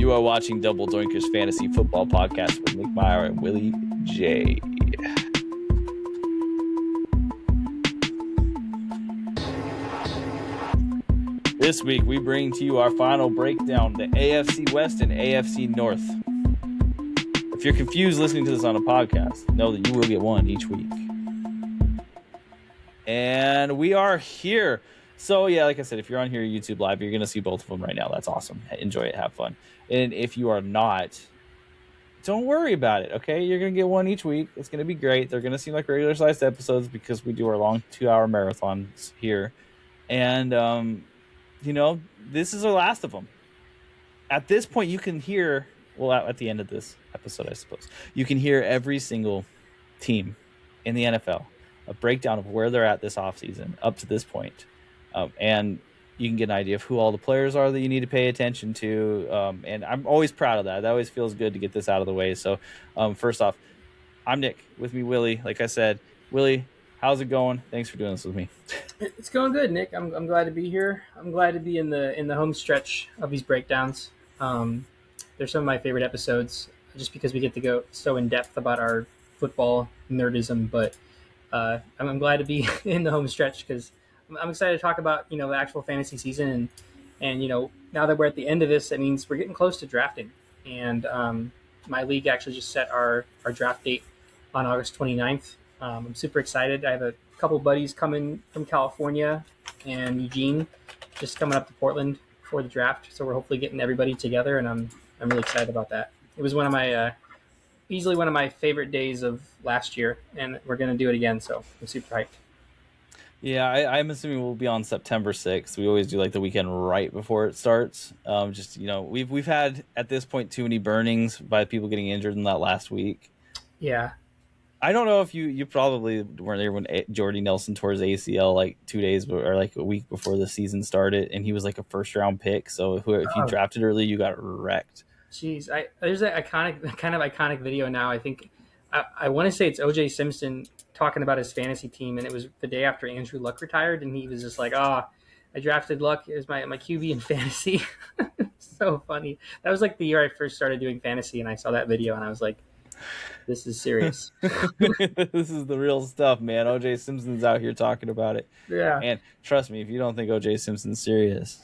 You are watching Double Doinkers Fantasy Football Podcast with Nick Meyer and Willie J. This week, we bring to you our final breakdown, the AFC West and AFC North. If you're confused listening to this on a podcast, know that you will get one each week. And we are here. So, yeah, like I said, if you're on here YouTube Live, you're going to see both of them right now. That's awesome. Enjoy it. Have fun. And if you are not, don't worry about it, okay? You're going to get one each week. It's going to be great. They're going to seem like regular-sized episodes because we do our long 2-hour marathons here. And, this is the last of them. At this point, you can hear, at the end of this episode, I suppose, you can hear every single team in the NFL, a breakdown of where they're at this offseason up to this point. And you can get an idea of who all the players are that you need to pay attention to. And I'm always proud of that. That always feels good to get this out of the way. So first off, I'm Nick. With me, Willie. Like I said, Willie, how's it going? Thanks for doing this with me. It's going good, Nick. I'm glad to be here. I'm glad to be in the home stretch of these breakdowns. They're some of my favorite episodes just because we get to go so in depth about our football nerdism. But I'm glad to be in the home stretch because I'm excited to talk about, the actual fantasy season. And now that we're at the end of this, that means we're getting close to drafting. And my league actually just set our draft date on August 29th. I'm super excited. I have a couple buddies coming from California and Eugene just coming up to Portland for the draft. So we're hopefully getting everybody together, and I'm really excited about that. It was one of my easily one of my favorite days of last year, and we're going to do it again. So I'm super hyped. Yeah, I'm assuming we'll be on September 6th. We always do like the weekend right before it starts. We've had at this point too many burnings by people getting injured in that last week. Yeah. I don't know if you probably weren't there when Jordy Nelson tore his ACL like 2 days or like a week before the season started, and he was like a first round pick. So if you drafted early, you got wrecked. Jeez, there's an iconic video now. I think I want to say it's O.J. Simpson talking about his fantasy team, and it was the day after Andrew Luck retired, and he was just like, I drafted Luck as my QB in fantasy. So funny. That was like the year I first started doing fantasy, and I saw that video, and I was like, this is serious. This is the real stuff, man. O.J. Simpson's out here talking about it. Yeah. And trust me, if you don't think O.J. Simpson's serious,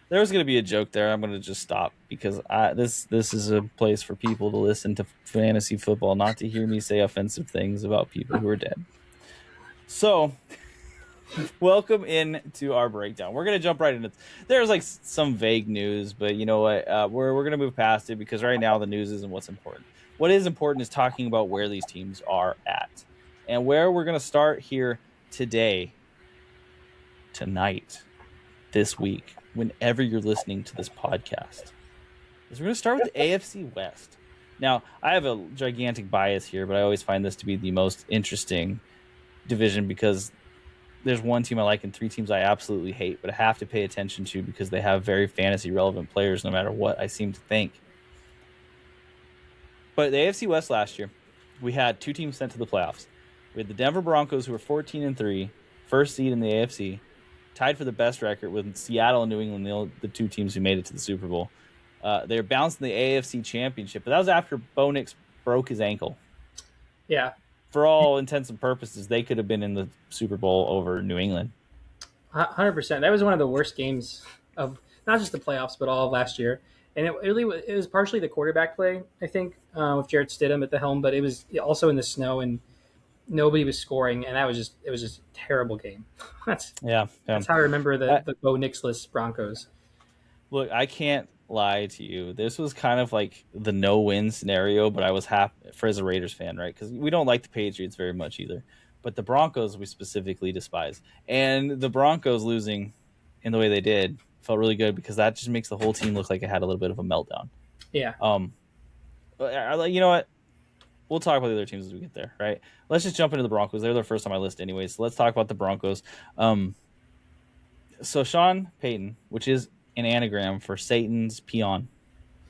there was going to be a joke there. I'm going to just stop because this is a place for people to listen to fantasy football, not to hear me say offensive things about people who are dead. So, welcome into our breakdown. We're going to jump right into it. There's like some vague news, but you know what? We're going to move past it because right now the news isn't what's important. What is important is talking about where these teams are at. And where we're going to start here tonight, this week, whenever you're listening to this podcast, is we're going to start with the AFC West. Now, I have a gigantic bias here, but I always find this to be the most interesting division because there's one team I like and three teams I absolutely hate, but I have to pay attention to because they have very fantasy relevant players no matter what I seem to think. But the AFC West last year, we had two teams sent to the playoffs. We had the Denver Broncos, who were 14-3, first seed in the AFC, tied for the best record with Seattle and New England, the two teams who made it to the Super Bowl. They were bounced in the AFC Championship, but that was after Bo Nix broke his ankle. Yeah. For all intents and purposes, they could have been in the Super Bowl over New England. 100%. That was one of the worst games of not just the playoffs, but all of last year. And it was partially the quarterback play, I think, with Jarrett Stidham at the helm, but it was also in the snow and nobody was scoring, and it was just a terrible game. That's how I remember the Bo Nix-less Broncos. Look, I can't lie to you. This was kind of like the no-win scenario, but I was happy for as a Raiders fan, right? Because we don't like the Patriots very much either. But the Broncos we specifically despise. And the Broncos losing in the way they did felt really good because that just makes the whole team look like it had a little bit of a meltdown. Yeah. You know what? We'll talk about the other teams as we get there, right? Let's just jump into the Broncos. They're the first on my list anyway, so let's talk about the Broncos. So Sean Payton, which is an anagram for Satan's peon.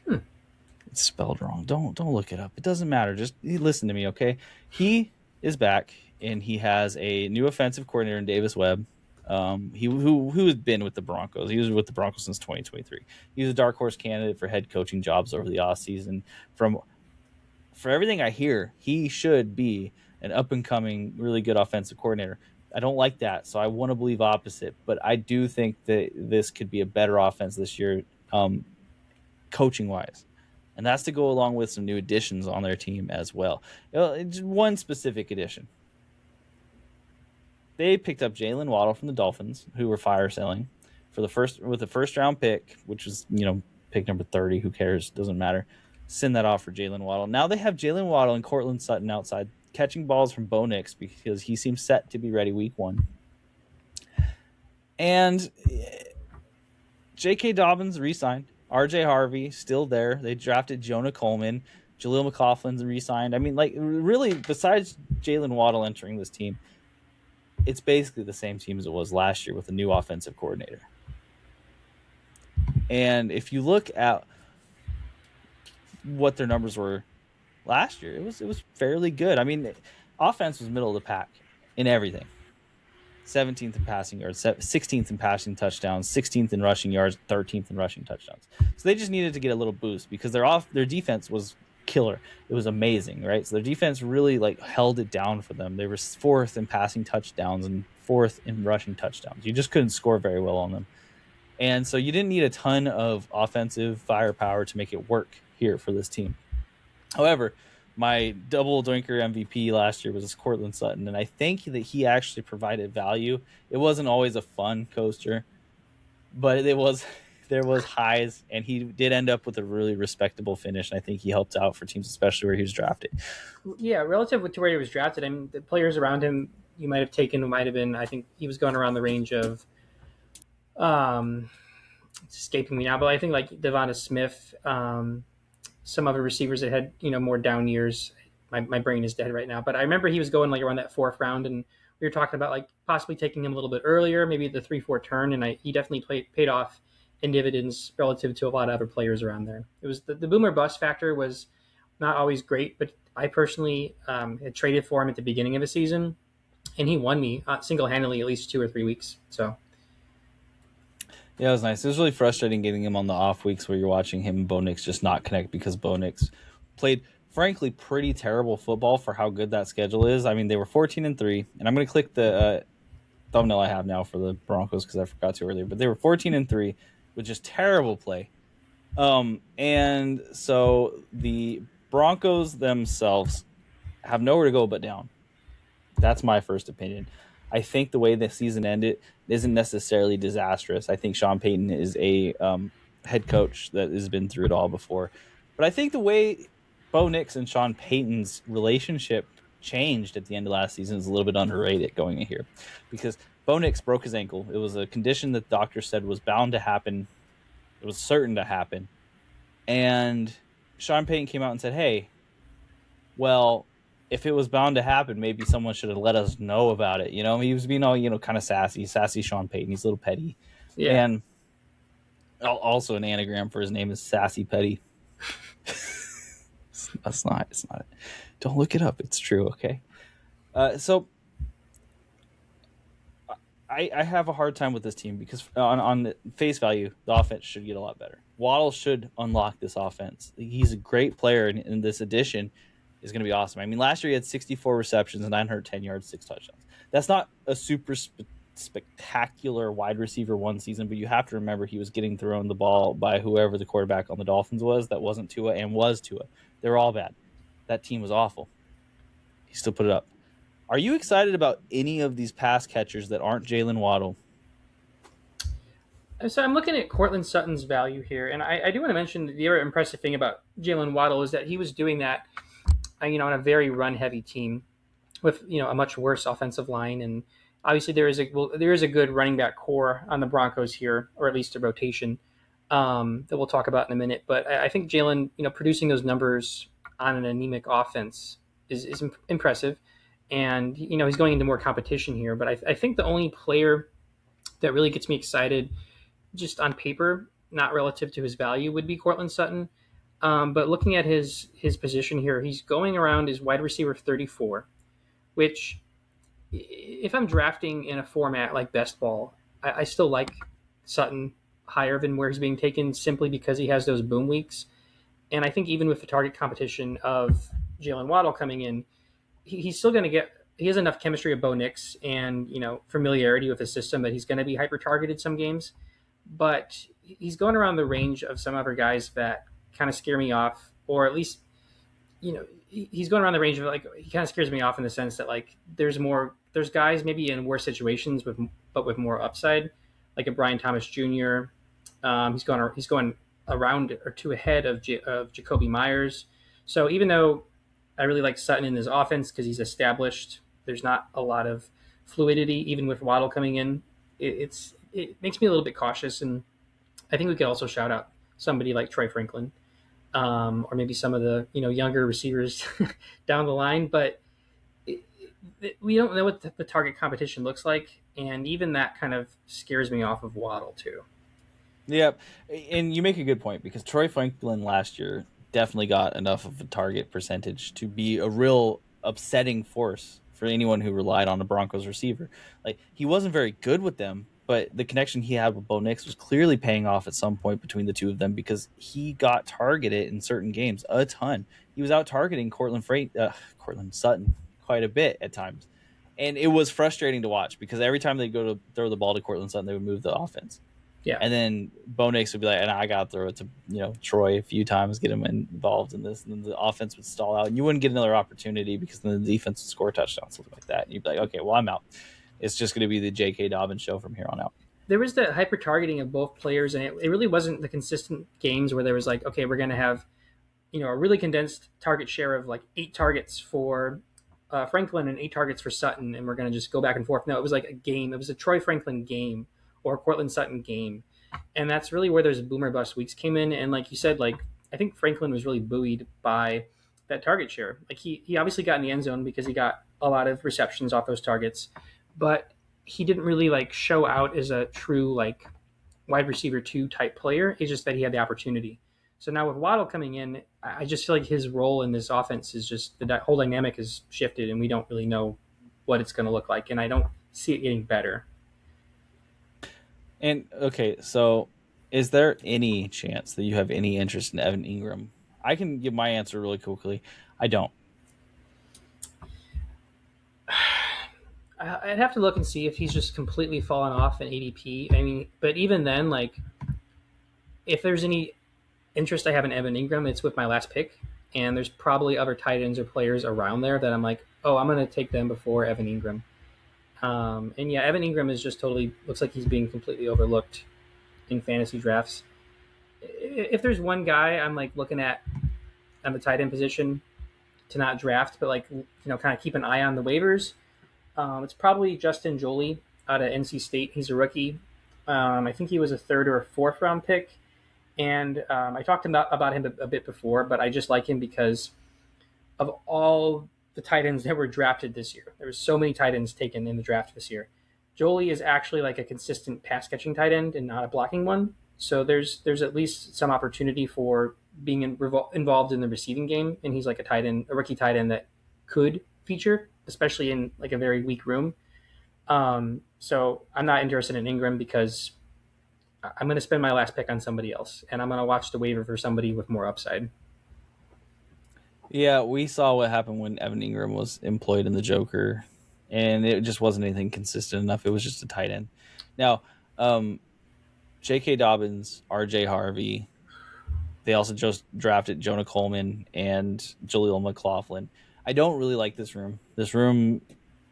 It's spelled wrong. Don't look it up. It doesn't matter. Just listen to me, okay? He is back, and he has a new offensive coordinator in Davis Webb. Who has been with the Broncos. He was with the Broncos since 2023. He was a dark horse candidate for head coaching jobs over the offseason. For everything I hear, he should be an up and coming, really good offensive coordinator. I don't like that, so I want to believe opposite. But I do think that this could be a better offense this year, coaching wise, and that's to go along with some new additions on their team as well. One specific addition: they picked up Jalen Waddle from the Dolphins, who were fire selling for the first round pick, which was pick number 30. Who cares? Doesn't matter. Send that off for Jalen Waddle. Now they have Jalen Waddle and Cortland Sutton outside catching balls from Bo Nix because he seems set to be ready week 1. And J.K. Dobbins re-signed. R.J. Harvey still there. They drafted Jonah Coleman. Jaleel McLaughlin's re-signed. I mean, really, besides Jalen Waddle entering this team, it's basically the same team as it was last year with a new offensive coordinator. And if you look at what their numbers were last year, it was fairly good. I mean, offense was middle of the pack in everything. 17th in passing yards, 16th in passing touchdowns, 16th in rushing yards, 13th in rushing touchdowns. So they just needed to get a little boost because their defense was killer. It was amazing, right? So their defense really held it down for them. They were 4th in passing touchdowns and 4th in rushing touchdowns. You just couldn't score very well on them. And so you didn't need a ton of offensive firepower to make it work here for this team. However, my double doinker MVP last year was Cortland Sutton, and I think that he actually provided value. It wasn't always a fun coaster, but there was highs, and he did end up with a really respectable finish, and I think he helped out for teams, especially where he was drafted. Yeah, relative to where he was drafted, I mean, the players around him you might have taken might have been, I think he was going around the range of, it's escaping me now, but I think Devonta Smith, some other receivers that had more down years. My brain is dead right now, but I remember he was going around that 4th round, and we were talking about possibly taking him a little bit earlier, maybe the 3-4 turn, and he definitely paid off in dividends relative to a lot of other players around there. It was the boomer bust factor was not always great, but I personally had traded for him at the beginning of the season, and he won me single-handedly at least 2 or 3 weeks. So. Yeah, it was nice. It was really frustrating getting him on the off weeks where you're watching him and Bo Nix just not connect because Bo Nix played, frankly, pretty terrible football for how good that schedule is. I mean, they were 14-3, and I'm going to click the thumbnail I have now for the Broncos because I forgot to earlier, but they were 14-3 with just terrible play. And so the Broncos themselves have nowhere to go but down. That's my first opinion. I think the way the season ended isn't necessarily disastrous. I think Sean Payton is a head coach that has been through it all before. But I think the way Bo Nix and Sean Payton's relationship changed at the end of last season is a little bit underrated going in here. Because Bo Nix broke his ankle. It was a condition that the doctor said was bound to happen. It was certain to happen. And Sean Payton came out and said, hey, well, if it was bound to happen, maybe someone should have let us know about it. He was being all, kind of sassy Sean Payton. He's a little petty. Yeah. And also an anagram for his name is Sassy Petty. It's not. Don't look it up. It's true. Okay. So I have a hard time with this team because on face value, the offense should get a lot better. Waddle should unlock this offense. He's a great player, and this addition is going to be awesome. I mean, last year he had 64 receptions, 910 yards, 6 touchdowns. That's not a super spectacular wide receiver one season, but you have to remember he was getting thrown the ball by whoever the quarterback on the Dolphins was that wasn't Tua and was Tua. They were all bad. That team was awful. He still put it up. Are you excited about any of these pass catchers that aren't Jalen Waddle? So I'm looking at Cortland Sutton's value here, and I do want to mention the other impressive thing about Jalen Waddle is that he was doing that, on a very run-heavy team with a much worse offensive line, and obviously there is a good running back core on the Broncos here, or at least a rotation that we'll talk about in a minute. But I think Jalen, producing those numbers on an anemic offense is impressive, and he's going into more competition here. But I think the only player that really gets me excited, just on paper, not relative to his value, would be Cortland Sutton. But looking at his position here, he's going around as wide receiver 34, which if I'm drafting in a format like best ball, I still like Sutton higher than where he's being taken simply because he has those boom weeks. And I think even with the target competition of Jalen Waddle coming in, he's still going to get. He has enough chemistry of Bo Nix and familiarity with the system that he's going to be hyper targeted some games. But he's going around the range of some other guys that kind of scare me off, or at least he's going around the range of like he kind of scares me off in the sense that like there's guys maybe in worse situations with more upside, like a Brian Thomas Jr. He's going around or two ahead of Jacoby Myers. So even though I really like Sutton in his offense because he's established, there's not a lot of fluidity even with Waddle coming in. It makes me a little bit cautious, and I think we could also shout out somebody like Troy Franklin, or maybe some of the younger receivers down the line. But we don't know what the target competition looks like, and even that kind of scares me off of Waddle too. Yeah, and you make a good point because Troy Franklin last year definitely got enough of a target percentage to be a real upsetting force for anyone who relied on a Broncos receiver. Like he wasn't very good with them, but the connection he had with Bo Nix was clearly paying off at some point between the two of them because he got targeted in certain games a ton. He was out targeting Cortland Sutton quite a bit at times. And it was frustrating to watch because every time they go to throw the ball to Cortland Sutton, they would move the offense. Yeah, And then Bo Nix would be like, and I got to throw it to Troy a few times, get him involved in this, and then the offense would stall out, and you wouldn't get another opportunity because then the defense would score a touchdown, something like that. And you'd be like, okay, well I'm out. It's just going to be the J.K. Dobbins show from here on out. there was the hyper targeting of both players, and it really wasn't the consistent games where there was like, okay, we're going to have a really condensed target share of like 8 targets for Franklin and 8 targets for Sutton, and we're going to just go back and forth. No, it was like a game. It was a Troy Franklin game or a Cortland Sutton game, and that's really where those boomer bust weeks came in. And like you said, like I think Franklin was really buoyed by that target share. Like he obviously got in the end zone because he got a lot of receptions off those targets, but he didn't really like show out as a true like wide receiver 2 type player. It's just that he had the opportunity. So now with Waddle coming in, I just feel like his role in this offense is just the whole dynamic has shifted, and we don't really know what it's going to look like, and I don't see it getting better. And okay, so is there any chance that you have any interest in Evan Ingram? I can give my answer really quickly. I don't. I'd have to look and see if he's just completely fallen off in ADP. I mean, but even then, like if there's any interest I have in Evan Ingram, it's with my last pick, and there's probably other tight ends or players around there that I'm like, oh, I'm going to take them before Evan Ingram. And yeah, Evan Ingram is just totally looks like he's being completely overlooked in fantasy drafts. If there's one guy I'm like looking at on the tight end position to not draft, but like kind of keep an eye on the waivers, it's probably Justin Joly out of NC State. He's a rookie. I think he was a third or a fourth round pick, and I talked about him a bit before, but I just like him because of all the tight ends that were drafted this year. There were so many tight ends taken in the draft this year. Jolie is actually like a consistent pass catching tight end and not a blocking one. So there's at least some opportunity for being involved in the receiving game, and he's like a rookie tight end that could feature, especially in like a very weak room. So I'm not interested in Ingram because I'm going to spend my last pick on somebody else, and I'm going to watch the waiver for somebody with more upside. Yeah, we saw what happened when Evan Ingram was employed in the Joker, and it just wasn't anything consistent enough. It was just a tight end. Now, J.K. Dobbins, R.J. Harvey, they also just drafted Jonah Coleman and Jaleel McLaughlin. I don't really like this room. This room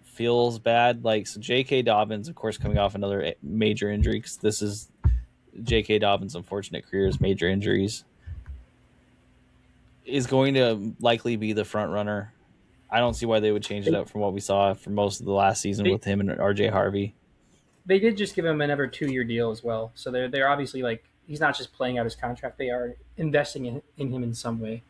feels bad. Like, so J.K. Dobbins, of course, coming off another major injury because this is J.K. Dobbins' unfortunate career's major injuries, is going to likely be the front runner. I don't see why they would change it up from what we saw for most of the last season with him and RJ Harvey. They did just give him another 2-year deal as well, so they're obviously like he's not just playing out his contract; they are investing in him in some way.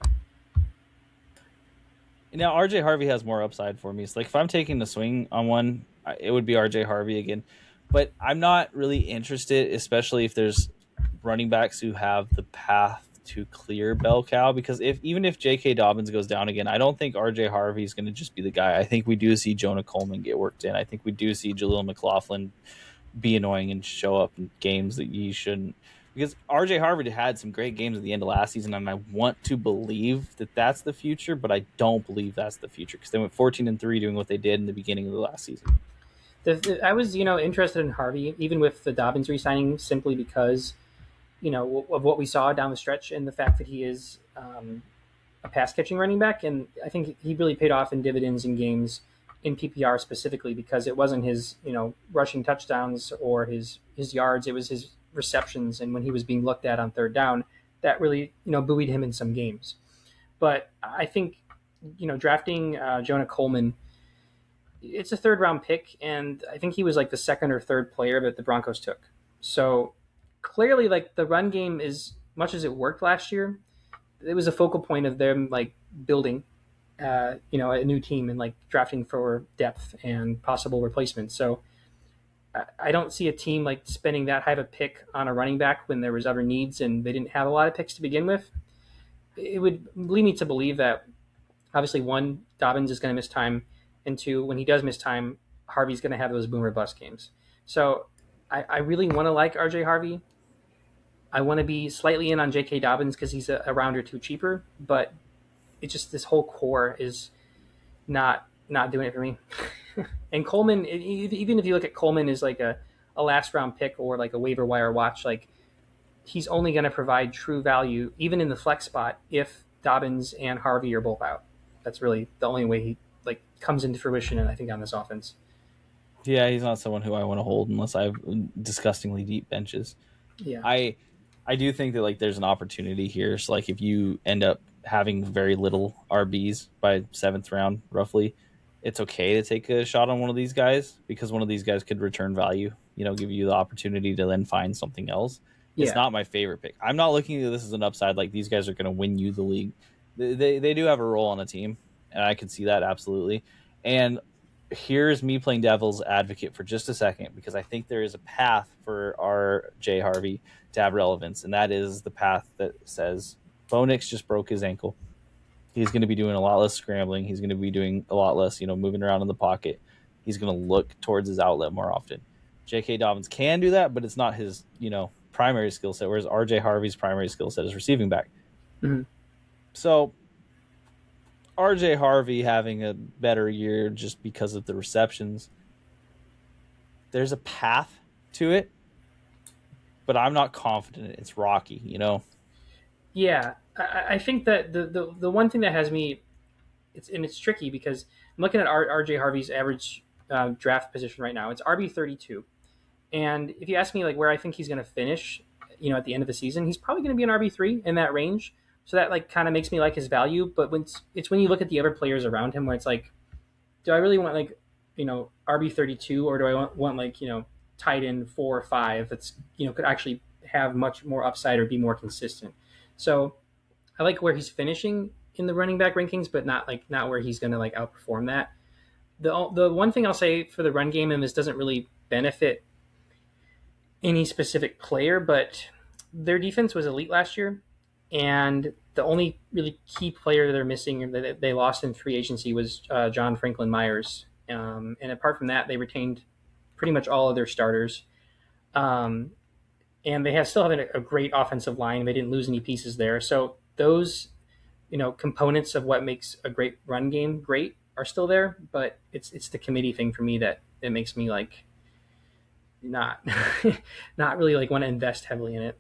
Now RJ Harvey has more upside for me. So like if I'm taking the swing on one, it would be RJ Harvey again. But I'm not really interested, especially if there's running backs who have the path to clear bell cow, because even if J.K. Dobbins goes down again, I don't think R.J. Harvey is going to just be the guy. I think we do see Jonah Coleman get worked in. I think we do see Jaleel McLaughlin be annoying and show up in games that you shouldn't. Because R.J. Harvey had some great games at the end of last season, and I want to believe that that's the future, but I don't believe that's the future because they went 14-3 doing what they did in the beginning of the last season. I was, interested in Harvey, even with the Dobbins re-signing, simply because, of what we saw down the stretch and the fact that he is a pass catching running back. And I think he really paid off in dividends in games in PPR specifically because it wasn't his, rushing touchdowns or his yards. It was his receptions. And when he was being looked at on third down, that really, buoyed him in some games. But I think, drafting Jonah Coleman, it's a third round pick. And I think he was like the second or third player that the Broncos took. So clearly, like, the run game, is much as it worked last year, it was a focal point of them like building, a new team and like drafting for depth and possible replacements. So I don't see a team like spending that high of a pick on a running back when there was other needs and they didn't have a lot of picks to begin with. It would lead me to believe that obviously one, Dobbins is going to miss time, and two, when he does miss time, Harvey's going to have those boomer bust games. So I really want to like RJ Harvey. I want to be slightly in on J.K. Dobbins because he's a round or two cheaper, but it's just this whole core is not doing it for me. And Coleman, even if you look at Coleman as like a last round pick or like a waiver wire watch, like he's only going to provide true value even in the flex spot if Dobbins and Harvey are both out. That's really the only way he like comes into fruition, and I think on this offense. Yeah, he's not someone who I want to hold unless I have disgustingly deep benches. Yeah. I do think that like there's an opportunity here. So like if you end up having very little RBs by 7th round, roughly, it's okay to take a shot on one of these guys because one of these guys could return value. Give you the opportunity to then find something else. Yeah. It's not my favorite pick. I'm not looking at this as an upside. Like these guys are going to win you the league. They do have a role on a team, and I can see that absolutely. And here's me playing devil's advocate for just a second because I think there is a path for our J. Harvey to have relevance, and that is the path that says Bo Nix just broke his ankle. He's going to be doing a lot less scrambling. He's going to be doing a lot less, moving around in the pocket. He's going to look towards his outlet more often. J.K. Dobbins can do that, but it's not his, primary skill set, whereas R.J. Harvey's primary skill set is receiving back. Mm-hmm. So R.J. Harvey having a better year just because of the receptions, there's a path to it, but I'm not confident it's rocky, Yeah, I think that the one thing that has me, it's tricky because I'm looking at RJ Harvey's average draft position right now. It's RB32, and if you ask me like where I think he's going to finish, at the end of the season, he's probably going to be an RB3 in that range. So that like kind of makes me like his value. But when you look at the other players around him, where it's like, do I really want like RB32 or do I want like tight end 4 or 5 that's could actually have much more upside or be more consistent. So I like where he's finishing in the running back rankings, but not where he's going to like outperform that. The one thing I'll say for the run game, and this doesn't really benefit any specific player, but their defense was elite last year, and the only really key player they're missing that they lost in free agency was John Franklin Myers. And apart from that, they retained pretty much all of their starters. And they still have a great offensive line. They didn't lose any pieces there. So those, components of what makes a great run game great are still there. But it's the committee thing for me that makes me like not really like want to invest heavily in it.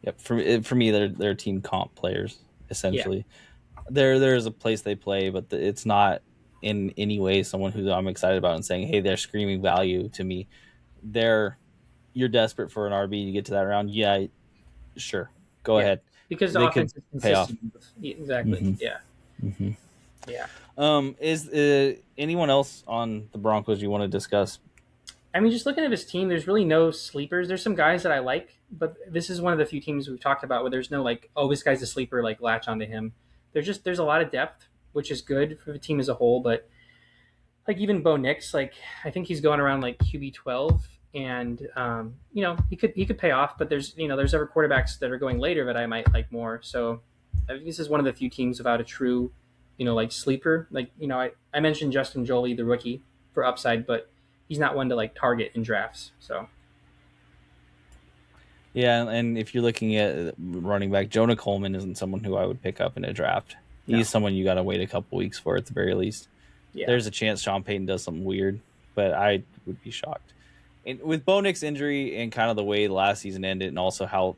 Yep. For me, they're team comp players essentially. Yeah. There's a place they play, but it's not in any way someone who I'm excited about and saying, hey, they're screaming value to me. You're desperate for an RB to get to that round. Yeah, sure. Go ahead. Because the offense is consistent. Exactly. Mm-hmm. Yeah. Mm-hmm. Yeah. Is anyone else on the Broncos you want to discuss? I mean, just looking at this team, there's really no sleepers. There's some guys that I like, but this is one of the few teams we've talked about where there's no like, oh, this guy's a sleeper, like latch onto him. There's a lot of depth, which is good for the team as a whole. But like even Bo Nix, like I think he's going around like QB 12 and he could pay off. But there's other quarterbacks that are going later that I might like more. So I think this is one of the few teams without a true, like sleeper. Like I mentioned Justin Jolie, the rookie, for upside, but he's not one to like target in drafts. So Yeah, and if you're looking at running back, Jonah Coleman isn't someone who I would pick up in a draft. no, He's someone you got to wait a couple weeks for at the very least. yeah, There's a chance Sean Payton does something weird, but I would be shocked. And with Bo Nix's injury and kind of the way the last season ended, and also how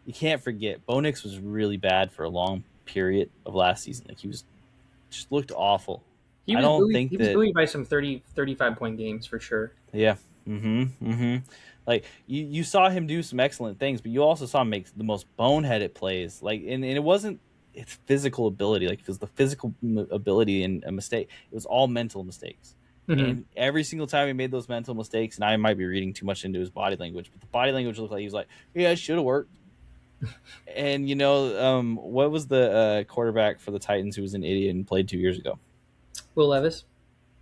you can't forget Bo Nix was really bad for a long period of last season. Like he was just looked awful. he I was don't buoyed, think he was that. buoyed by some 35 point games for sure. Yeah. Like you saw him do some excellent things, but you also saw him make the most boneheaded plays. Like, and it wasn't its physical ability. Like, it was the physical ability and a mistake. It was all mental mistakes. Mm-hmm. And every single time he made those mental mistakes, and I might be reading too much into his body language, but the body language looked like he was like, "Yeah, it should have worked." And what was the quarterback for the Titans who was an idiot and played 2 years ago? Will Levis.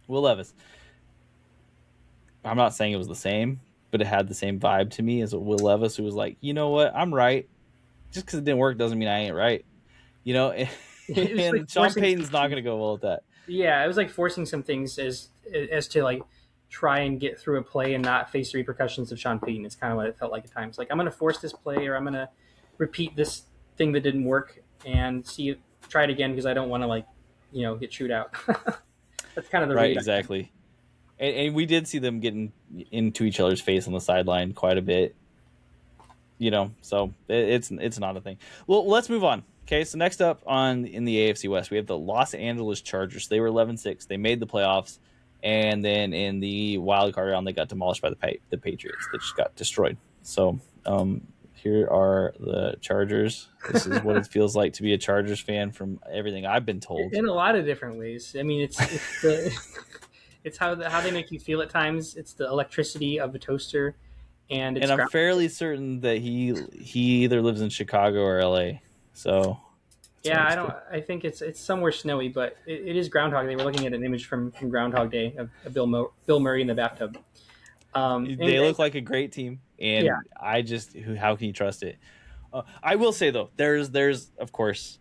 Will Levis. I'm not saying it was the same, but it had the same vibe to me as Will Levis, who was like, you know what, I'm right. Just because it didn't work doesn't mean I ain't right. Like And Sean Payton's not going to go well with that. Yeah, it was like forcing some things as to like try and get through a play and not face the repercussions of Sean Payton. It's kind of what it felt like at times. Like, I'm going to force this play, or I'm going to repeat this thing that didn't work and try it again because I don't want to get chewed out. That's kind of the Right, read. exactly. And we did see them getting into each other's face on the sideline quite a bit. So it's not a thing. Well, let's move on. Okay, so next up in the AFC West, we have the Los Angeles Chargers. They were 11-6. They made the playoffs, and then in the wild card round, they got demolished by the Patriots. They just got destroyed. So here are the Chargers. This is what it feels like to be a Chargers fan from everything I've been told. In a lot of different ways. I mean, it's how they make you feel at times. It's the electricity of the toaster, and I'm fairly certain that he either lives in Chicago or LA. So yeah, I think it's somewhere snowy, but it is Groundhog Day. We're looking at an image from Groundhog Day of Bill Murray in the bathtub. They look like a great team, and Yeah. how can you trust it? I will say though, there's of course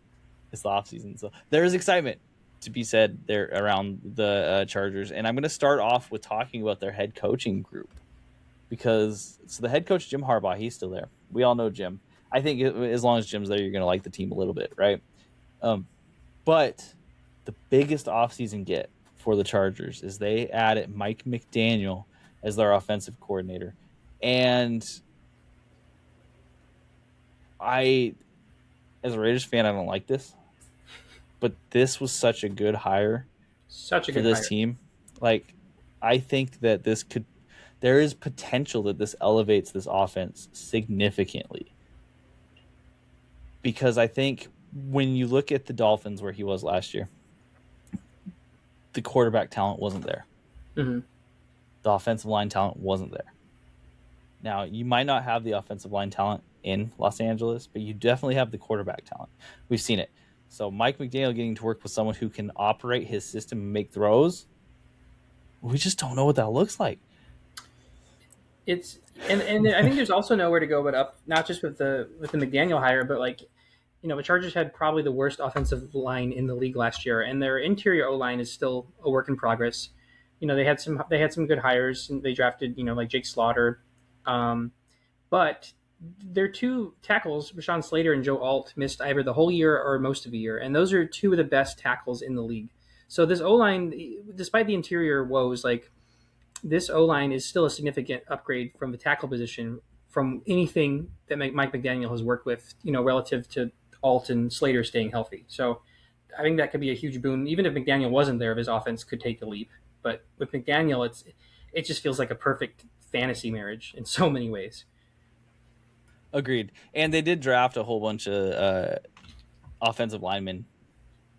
it's the off season, so there is excitement to be said there around the Chargers, and I'm going to start off with talking about their head coaching group because the head coach Jim Harbaugh, he's still there. We all know Jim. I think as long as Jim's there, you're going to like the team a little bit, right? But the biggest offseason get for the Chargers is they added Mike McDaniel as their offensive coordinator. And as a Raiders fan, I don't like this. But this was such a good hire for this team. Like, I think that there is potential that this elevates this offense significantly. Because I think when you look at the Dolphins where he was last year, the quarterback talent wasn't there. Mm-hmm. The offensive line talent wasn't there. Now, you might not have the offensive line talent in Los Angeles, but you definitely have the quarterback talent. We've seen it. So Mike McDaniel getting to work with someone who can operate his system and make throws, we just don't know what that looks like. And I think there's also nowhere to go but up, not just with the McDaniel hire, but the Chargers had probably the worst offensive line in the league last year, and their interior O line is still a work in progress. They had some good hires, and they drafted like Jake Slaughter, but their two tackles, Rashawn Slater and Joe Alt, missed either the whole year or most of the year, and those are two of the best tackles in the league. So this O line, despite the interior woes, this O-line is still a significant upgrade from the tackle position from anything that Mike McDaniel has worked with, relative to Alt and Slater staying healthy. So I think that could be a huge boon. Even if McDaniel wasn't there, his offense could take the leap. But with McDaniel, it just feels like a perfect fantasy marriage in so many ways. Agreed. And they did draft a whole bunch of offensive linemen,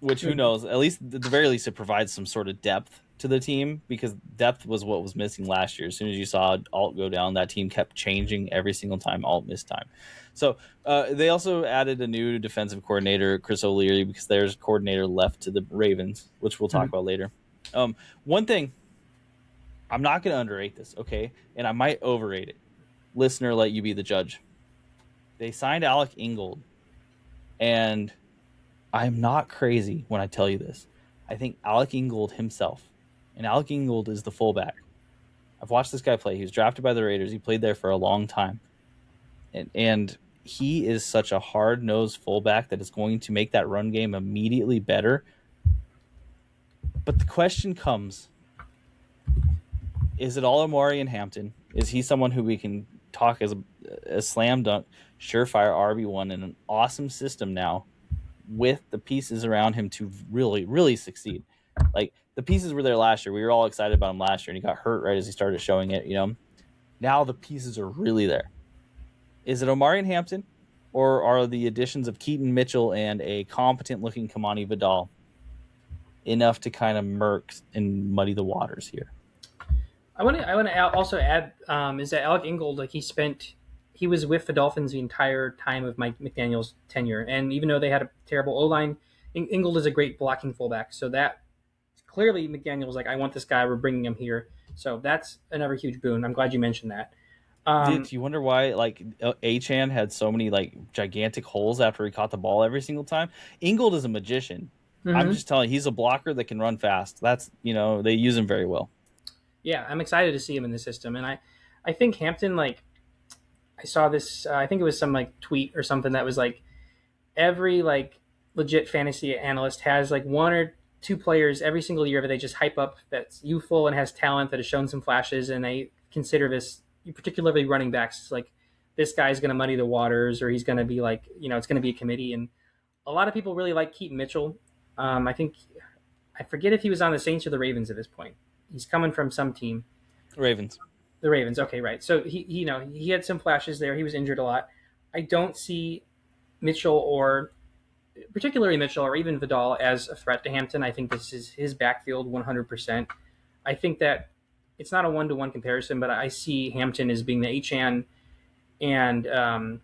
which who knows, at least at the very least it provides some sort of depth to the team, because depth was what was missing last year. As soon as you saw Alt go down, that team kept changing every single time Alt missed time. So they also added a new defensive coordinator, Chris O'Leary, because there's a coordinator left to the Ravens, which we'll talk about later. One thing I'm not going to underrate this, okay? And I might overrate it. Listener, let you be the judge. They signed Alec Ingold, and I'm not crazy when I tell you this. I think Alec Ingold himself, and Alec Ingold is the fullback. I've watched this guy play. He was drafted by the Raiders. He played there for a long time. And he is such a hard-nosed fullback that is going to make that run game immediately better. But the question comes, is it all Omari and Hampton? Is he someone who we can talk as a slam dunk, surefire RB1 in an awesome system now with the pieces around him to really, really succeed? Like, the pieces were there last year. We were all excited about him last year, and he got hurt right as he started showing it, you know? Now the pieces are really there. Is it Omari and Hampton, or are the additions of Keaton Mitchell and a competent-looking Kamani Vidal enough to kind of murk and muddy the waters here? I want to also add is that Alec Ingold, like he was with the Dolphins the entire time of Mike McDaniel's tenure, and even though they had a terrible O line, Ingold is a great blocking fullback. So that clearly McDaniel was like, I want this guy. We're bringing him here. So that's another huge boon. I'm glad you mentioned that. Did you wonder why like Achan had so many like gigantic holes after he caught the ball every single time? Ingold is a magician. I'm Mhm. just telling you, he's a blocker that can run fast. That's, they use him very well. Yeah, I'm excited to see him in the system, and I think Hampton, like, I saw this. I think it was some like tweet or something that was like every like legit fantasy analyst has like one or two players every single year that they just hype up that's youthful and has talent that has shown some flashes, and they consider this, particularly running backs, like this guy's going to muddy the waters, or he's going to be like, it's going to be a committee. And a lot of people really like Keaton Mitchell. I think I forget if he was on the Saints or the Ravens at this point. He's coming from some team. Ravens. The Ravens. Okay, right. So he had some flashes there. He was injured a lot. I don't see Mitchell, or particularly Mitchell, or even Vidal as a threat to Hampton. I think this is his backfield 100%. I think that it's not a one-to-one comparison, but I see Hampton as being the Achan and I'm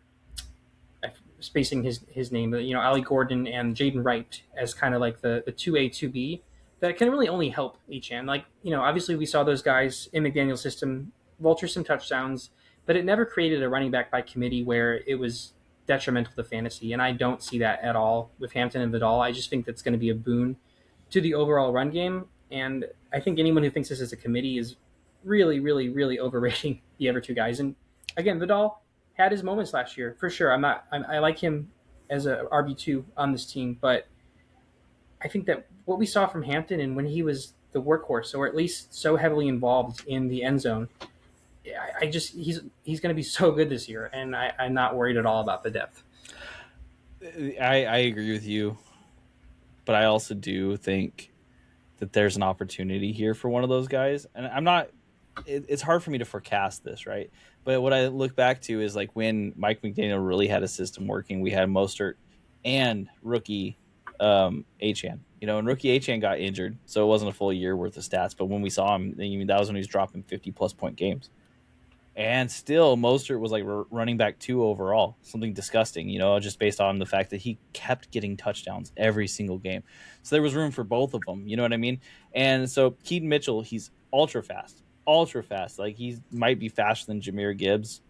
spacing his name, but Ali Gordon and Jaden Wright as kind of like the 2A 2B that can really only help Achan. Like, obviously we saw those guys in McDaniel's system vulture some touchdowns, but it never created a running back by committee where it was detrimental to fantasy. And I don't see that at all with Hampton and Vidal. I just think that's going to be a boon to the overall run game. And I think anyone who thinks this is a committee is really, really, really overrating the other two guys. And again, Vidal had his moments last year for sure. I like him as a RB2 on this team, but I think that what we saw from Hampton and when he was the workhorse, or at least so heavily involved in the end zone, I just he's going to be so good this year, and I'm not worried at all about the depth. I agree with you, but I also do think that there's an opportunity here for one of those guys. And I'm not, it's hard for me to forecast this, right? But what I look back to is like when Mike McDaniel really had a system working, we had Mostert and rookie Achan. And rookie Achan got injured, so it wasn't a full year worth of stats. But when we saw him, that was when he was dropping 50-plus point games. And still, Mostert was like running back 2 overall, something disgusting, just based on the fact that he kept getting touchdowns every single game. So there was room for both of them, you know what I mean? And so Keaton Mitchell, he's ultra fast. Like he might be faster than Jahmyr Gibbs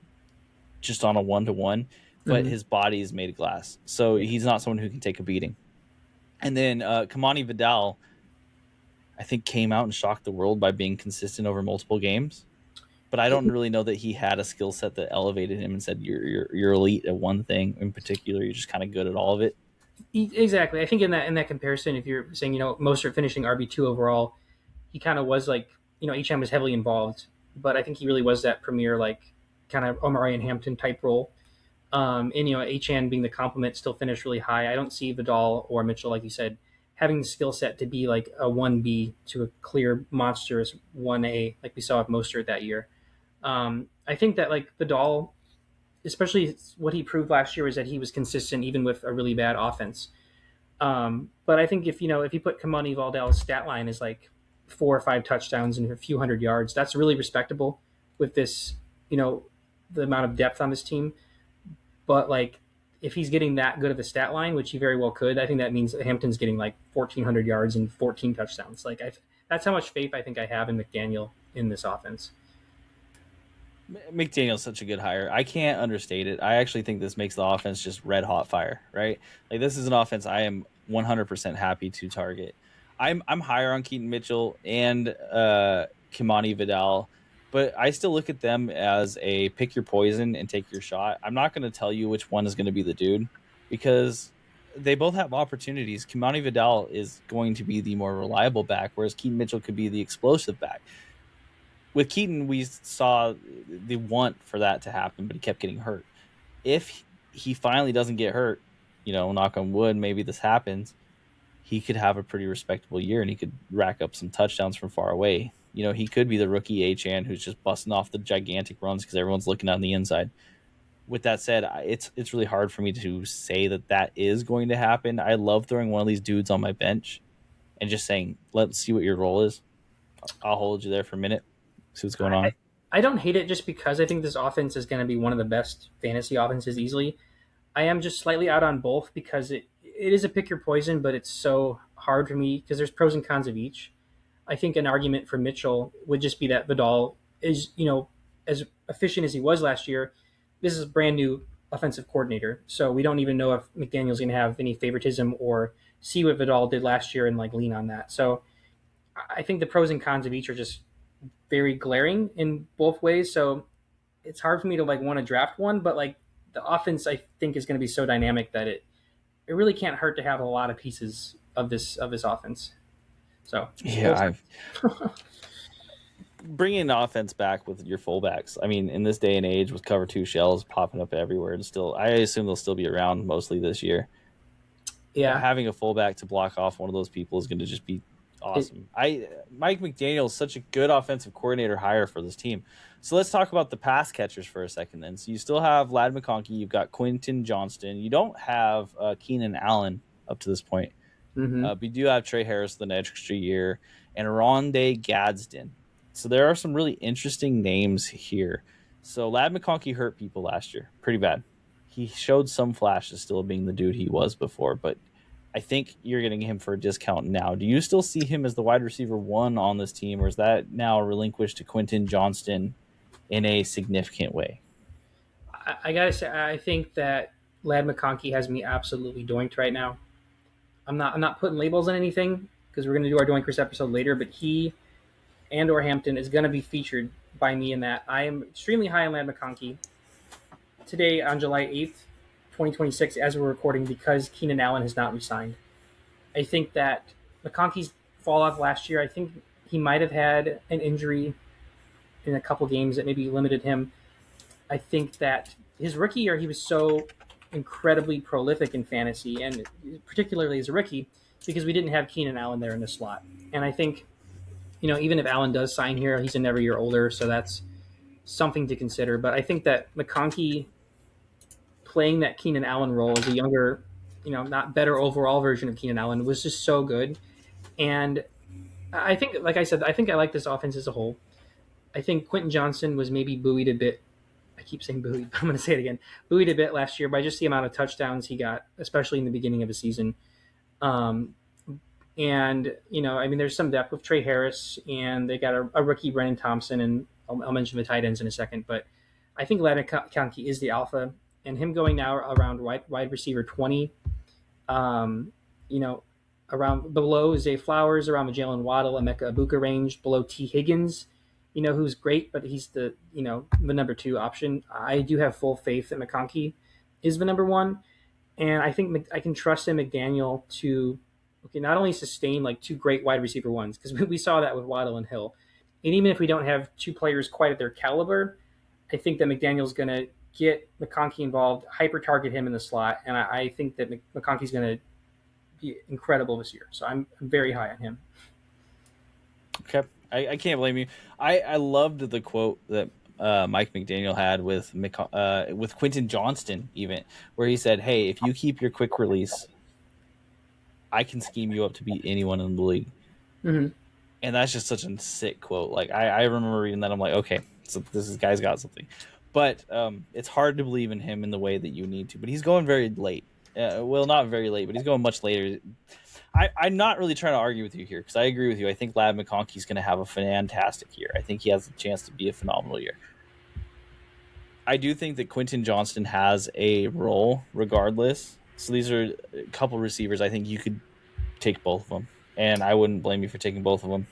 just on a 1-to-1, but his body is made of glass. So he's not someone who can take a beating. And then Kamani Vidal, I think, came out and shocked the world by being consistent over multiple games. But I don't really know that he had a skill set that elevated him and said you're elite at one thing in particular. You're just kind of good at all of it. Exactly. I think in that comparison, if you're saying Mostert finishing RB2 overall, he kind of was like HM was heavily involved, but I think he really was that premier like kind of Omari and Hampton type role. And HN being the complement still finished really high. I don't see Vidal or Mitchell, like you said, having the skill set to be like a 1B to a clear monstrous 1A like we saw with Mostert that year. I think that like Vidal, especially what he proved last year, was that he was consistent even with a really bad offense. But I think if you put Kamani Valdell's stat line as like 4 or 5 touchdowns and a few hundred yards, that's really respectable with this, the amount of depth on this team. But like if he's getting that good of a stat line, which he very well could, I think that means Hampton's getting like 1,400 yards and 14 touchdowns. Like that's how much faith I think I have in McDaniel in this offense. McDaniel's such a good hire. I can't understate it. I actually think this makes the offense just red hot fire, right? Like this is an offense I am 100% happy to target. I'm higher on Keaton Mitchell and Kimani Vidal, but I still look at them as a pick your poison and take your shot. I'm not going to tell you which one is going to be the dude because they both have opportunities. Kimani Vidal is going to be the more reliable back, whereas Keaton Mitchell could be the explosive back. With Keaton, we saw the want for that to happen, but he kept getting hurt. If he finally doesn't get hurt, knock on wood, maybe this happens, he could have a pretty respectable year and he could rack up some touchdowns from far away. He could be the rookie Achane who's just busting off the gigantic runs because everyone's looking on the inside. With that said, it's really hard for me to say that is going to happen. I love throwing one of these dudes on my bench and just saying, let's see what your role is. I'll hold you there for a minute. See what's going on. I don't hate it just because I think this offense is going to be one of the best fantasy offenses easily. I am just slightly out on both because it is a pick your poison, but it's so hard for me because there's pros and cons of each. I think an argument for Mitchell would just be that Vidal is, as efficient as he was last year, this is a brand new offensive coordinator. So we don't even know if McDaniel's going to have any favoritism or see what Vidal did last year and lean on that. So I think the pros and cons of each are just very glaring in both ways. So it's hard for me to want to draft one, but the offense I think is going to be so dynamic that it really can't hurt to have a lot of pieces of this offense. So yeah, bringing offense back with your fullbacks. I mean, in this day and age with cover 2 shells popping up everywhere, and I assume they'll still be around mostly this year. Yeah, having a fullback to block off one of those people is going to just be awesome. Mike McDaniel is such a good offensive coordinator hire for this team. So let's talk about the pass catchers for a second then. So you still have Ladd McConkey, you've got Quentin Johnston. You don't have Keenan Allen up to this point. Mm-hmm. But you do have Trey Harris with an extra year and Rondé Gadsden. So there are some really interesting names here. So Ladd McConkey hurt people last year pretty bad. He showed some flashes still of being the dude he was before, but I think you're getting him for a discount now. Do you still see him as the wide receiver 1 on this team, or is that now relinquished to Quentin Johnston in a significant way? I gotta say, I think that Ladd McConkey has me absolutely doinked right now. I'm not putting labels on anything because we're going to do our Doinkers episode later, but he and/or Hampton is going to be featured by me in that. I am extremely high on Ladd McConkey. Today, on July 8th, 2026, as we're recording, because Keenan Allen has not resigned. I think that McConkey's fall off last year, I think he might have had an injury in a couple games that maybe limited him. I think that his rookie year, he was so incredibly prolific in fantasy, and particularly as a rookie, because we didn't have Keenan Allen there in the slot. And I think, even if Allen does sign here, he's another year older, so that's something to consider. But I think that McConkey playing that Keenan Allen role as a younger, not better overall version of Keenan Allen was just so good. And I think, like I said, I think I like this offense as a whole. I think Quentin Johnston was maybe buoyed a bit. I keep saying buoyed, but I'm going to say it again. Buoyed a bit last year by just the amount of touchdowns he got, especially in the beginning of the season. There's some depth with Trey Harris, and they got a rookie, Brennan Thompson, and I'll mention the tight ends in a second. But I think Ladd McConkey is the alpha. And him going now around wide receiver 20, around below Zay Flowers, around the Jalen Waddle, Emeka Ibuka range, below T. Higgins, who's great, but he's the number 2 option. I do have full faith that McConkey is the number 1, and I think I can trust him, McDaniel, to not only sustain 2 great wide receiver 1s, because we saw that with Waddle and Hill. And even if we don't have 2 players quite at their caliber, I think that McDaniel's going to get McConkey involved, hyper target him in the slot, and I think that McConkey's going to be incredible this year. So I'm very high on him. Okay, I can't blame you. I loved the quote that Mike McDaniel had with Quentin Johnston, even, where he said, "Hey, if you keep your quick release, I can scheme you up to beat anyone in the league." Mm-hmm. And that's just such a sick quote. I remember reading that. I'm like, okay, so this guy's got something. But it's hard to believe in him in the way that you need to. But he's going very late. Not very late, but he's going much later. I'm not really trying to argue with you here because I agree with you. I think Lad McConkey's going to have a fantastic year. I think he has a chance to be a phenomenal year. I do think that Quentin Johnston has a role regardless. So these are a couple receivers. I think you could take both of them, and I wouldn't blame you for taking both of them.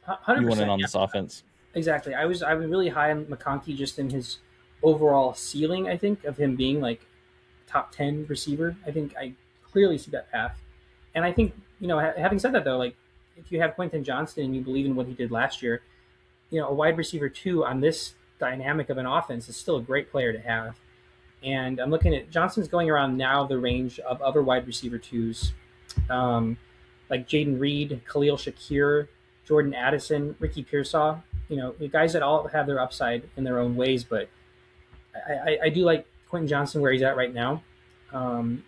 Hundred You went in percent. on this offense. Exactly. I was really high on McConkey just in his overall ceiling. I think of him being like top 10 receiver. I think I clearly see that path. And I think having said that though, like if you have Quentin Johnston and you believe in what he did last year, a wide receiver two on this dynamic of an offense is still a great player to have. And I'm looking at Johnston's going around now the range of other wide receiver twos, um, like Jaden Reed, Khalil Shakir, Jordan Addison, Ricky Pearsall. The guys that all have their upside in their own ways, but I do like Quentin Johnston where he's at right now. Um,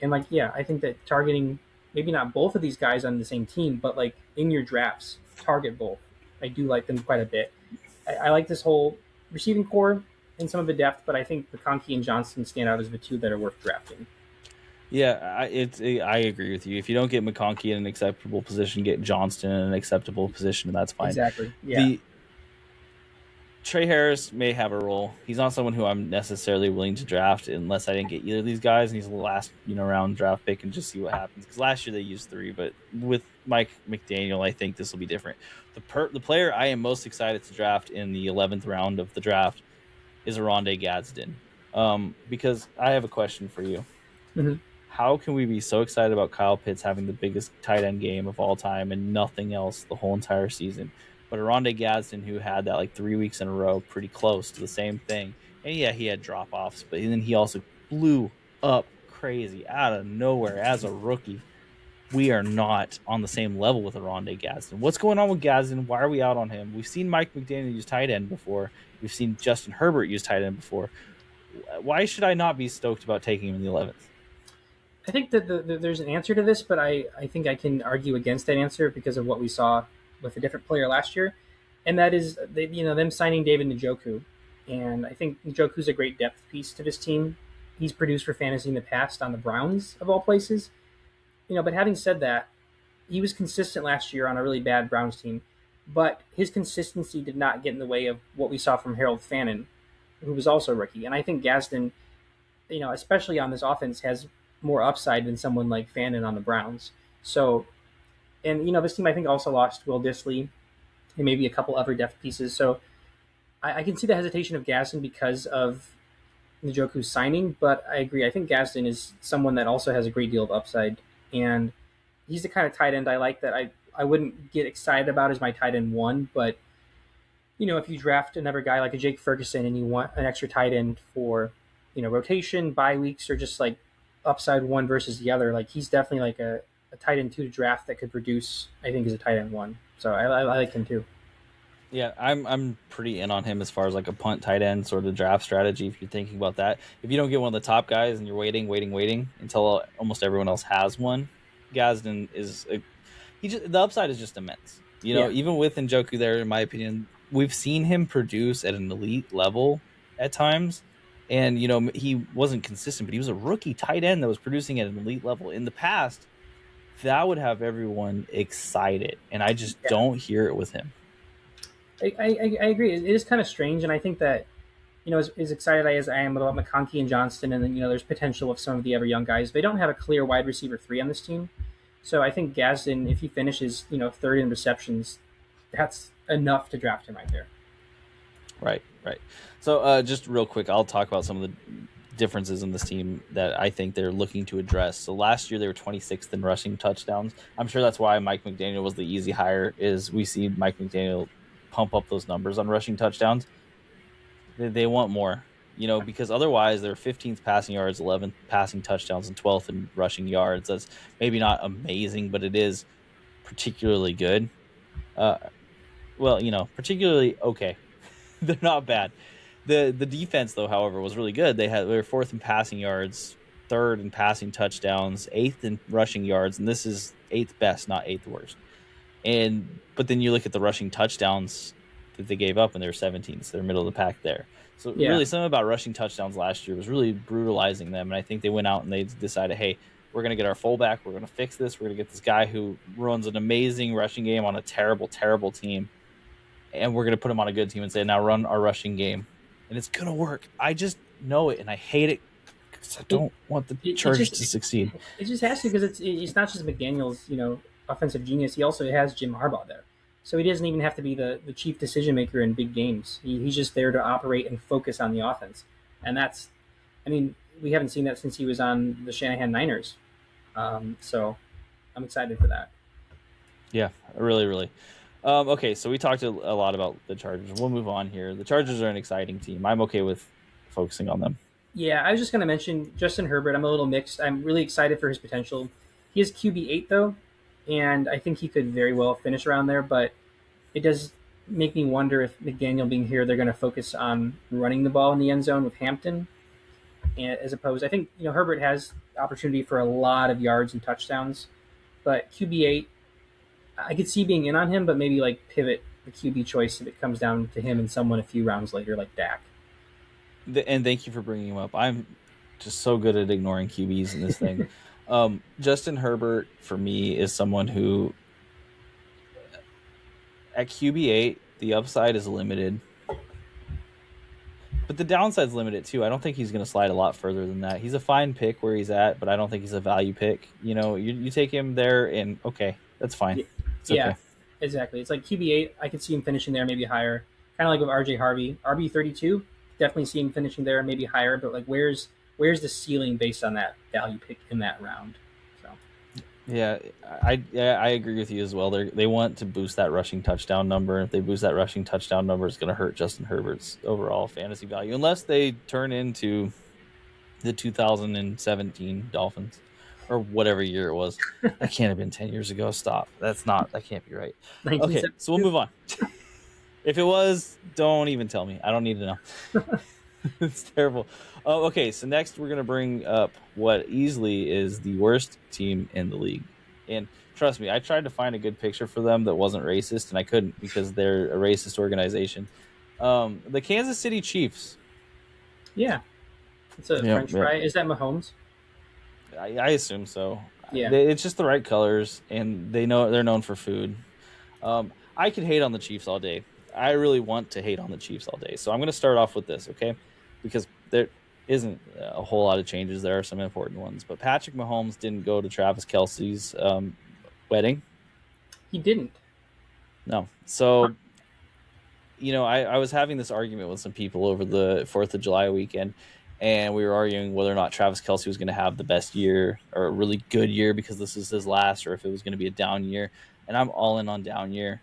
and like, yeah, I think that targeting maybe not both of these guys on the same team, but like in your drafts, target both. I do like them quite a bit. I like this whole receiving core and some of the depth, but I think McConkey and Johnston stand out as the two that are worth drafting. Yeah, I agree with you. If you don't get McConkey in an acceptable position, get Johnston in an acceptable position, and that's fine. Exactly. Yeah. The Trey Harris may have a role. He's not someone who I'm necessarily willing to draft unless I didn't get either of these guys, and he's the last round draft pick and just see what happens. Because last year they used 3, but with Mike McDaniel, I think this will be different. The player I am most excited to draft in the 11th round of the draft is Aronde Gadsden, because I have a question for you. Mm-hmm. How can we be so excited about Kyle Pitts having the biggest tight end game of all time and nothing else the whole entire season? But Aronde Gadsden, who had that like 3 weeks in a row, pretty close to the same thing. And yeah, he had drop-offs, but then he also blew up crazy out of nowhere as a rookie. We are not on the same level with Aronde Gadsden. What's going on with Gadsden? Why are we out on him? We've seen Mike McDaniel use tight end before. We've seen Justin Herbert use tight end before. Why should I not be stoked about taking him in the 11th? I think that there's an answer to this, but I think I can argue against that answer because of what we saw with a different player last year, and that is them signing David Njoku. And I think Njoku's a great depth piece to this team. He's produced for fantasy in the past on the Browns, of all places. But having said that, he was consistent last year on a really bad Browns team, but his consistency did not get in the way of what we saw from Harold Fannin, who was also a rookie. And I think Gadsden, especially on this offense, has more upside than someone like Fannin on the Browns. So, and this team I think also lost Will Dissly and maybe a couple other depth pieces. So I can see the hesitation of Gadsden because of Njoku's signing, but I agree. I think Gadsden is someone that also has a great deal of upside, and he's the kind of tight end I like that I wouldn't get excited about as my tight end one, but if you draft another guy like a Jake Ferguson and you want an extra tight end for rotation, bye weeks, or just like upside one versus the other, like he's definitely like a tight end 2 to draft that could produce, I think, as a tight end 1. So I like him too. Yeah, I'm pretty in on him as far as like a punt tight end sort of draft strategy. If you're thinking about that, if you don't get one of the top guys and you're waiting until almost everyone else has one, Gadsden is the upside is just immense. Even with Njoku there, in my opinion, we've seen him produce at an elite level at times. And, he wasn't consistent, but he was a rookie tight end that was producing at an elite level in the past. That would have everyone excited, and I just don't hear it with him. I agree. It is kind of strange, and I think that, as excited as I am about McConkey and Johnston, and then, there's potential of some of the other young guys, they don't have a clear wide receiver 3 on this team. So I think Gadsden, if he finishes, third in receptions, that's enough to draft him right there. Right. So just real quick, I'll talk about some of the differences in this team that I think they're looking to address. So last year they were 26th in rushing touchdowns. I'm sure that's why Mike McDaniel was the easy hire, is we see Mike McDaniel pump up those numbers on rushing touchdowns. They want more, because otherwise they're 15th passing yards, 11th passing touchdowns, and 12th in rushing yards. That's maybe not amazing, but it is particularly good. Particularly okay. They're not bad. The defense, though, however, was really good. They were 4th in passing yards, 3rd in passing touchdowns, 8th in rushing yards, and this is 8th best, not 8th worst. But then you look at the rushing touchdowns that they gave up, and they were 17th, so they're middle of the pack there. So really, something about rushing touchdowns last year was really brutalizing them, and I think they went out and they decided, hey, We're going to get our fullback. We're going to fix this. We're going to get this guy who runs an amazing rushing game on a terrible, terrible team. And we're going to put him on a good team and say, now run our rushing game. And it's going to work. I just know it, and I hate it because I don't want the Chargers to succeed. It just has to, because it's not just McDaniel's, offensive genius. He also has Jim Harbaugh there. So he doesn't even have to be the chief decision maker in big games. He's just there to operate and focus on the offense. And that's, we haven't seen that since he was on the Shanahan Niners. So I'm excited for that. Yeah, really, really. Okay, so we talked a lot about the Chargers. We'll move on here. The Chargers are an exciting team. I'm okay with focusing on them. Yeah, I was just going to mention Justin Herbert. I'm a little mixed. I'm really excited for his potential. He is QB8, though, and I think he could very well finish around there, but it does make me wonder if McDaniel being here, they're going to focus on running the ball in the end zone with Hampton, as opposed. I think Herbert has opportunity for a lot of yards and touchdowns, but QB8, I could see being in on him, but maybe like pivot the QB choice if it comes down to him and someone a few rounds later, like Dak. And thank you for bringing him up. I'm just so good at ignoring QBs in this thing. Justin Herbert, for me, is someone who, at QB8, the upside is limited. But the downside's limited, too. I don't think he's going to slide a lot further than that. He's a fine pick where he's at, but I don't think he's a value pick. You take him there, and okay, that's fine. Yeah, exactly. It's like QB8, I could see him finishing there, maybe higher. Kind of like with RJ Harvey. RB32, definitely see him finishing there, maybe higher, but like where's the ceiling based on that value pick in that round? So yeah, I agree with you as well. They want to boost that rushing touchdown number. If they boost that rushing touchdown number, it's going to hurt Justin Herbert's overall fantasy value, unless they turn into the 2017 Dolphins or whatever year it was. That can't have been 10 years ago. Stop. That can't be right. Okay, so we'll move on. If it was, don't even tell me. I don't need to know. It's terrible. Okay, so next we're going to bring up what easily is the worst team in the league. And trust me, I tried to find a good picture for them that wasn't racist, and I couldn't because they're a racist organization. The Kansas City Chiefs. Yeah. It's a French fry. Is that Mahomes? I assume so. Yeah. It's just the right colors, and they're known for food. I could hate on the Chiefs all day. I really want to hate on the Chiefs all day. So I'm going to start off with this, okay? Because there isn't a whole lot of changes. There are some important ones. But Patrick Mahomes didn't go to Travis Kelce's wedding. He didn't. No. So, I was having this argument with some people over the 4th of July weekend, and we were arguing whether or not Travis Kelce was going to have the best year or a really good year because this is his last, or if it was going to be a down year. And I'm all in on down year.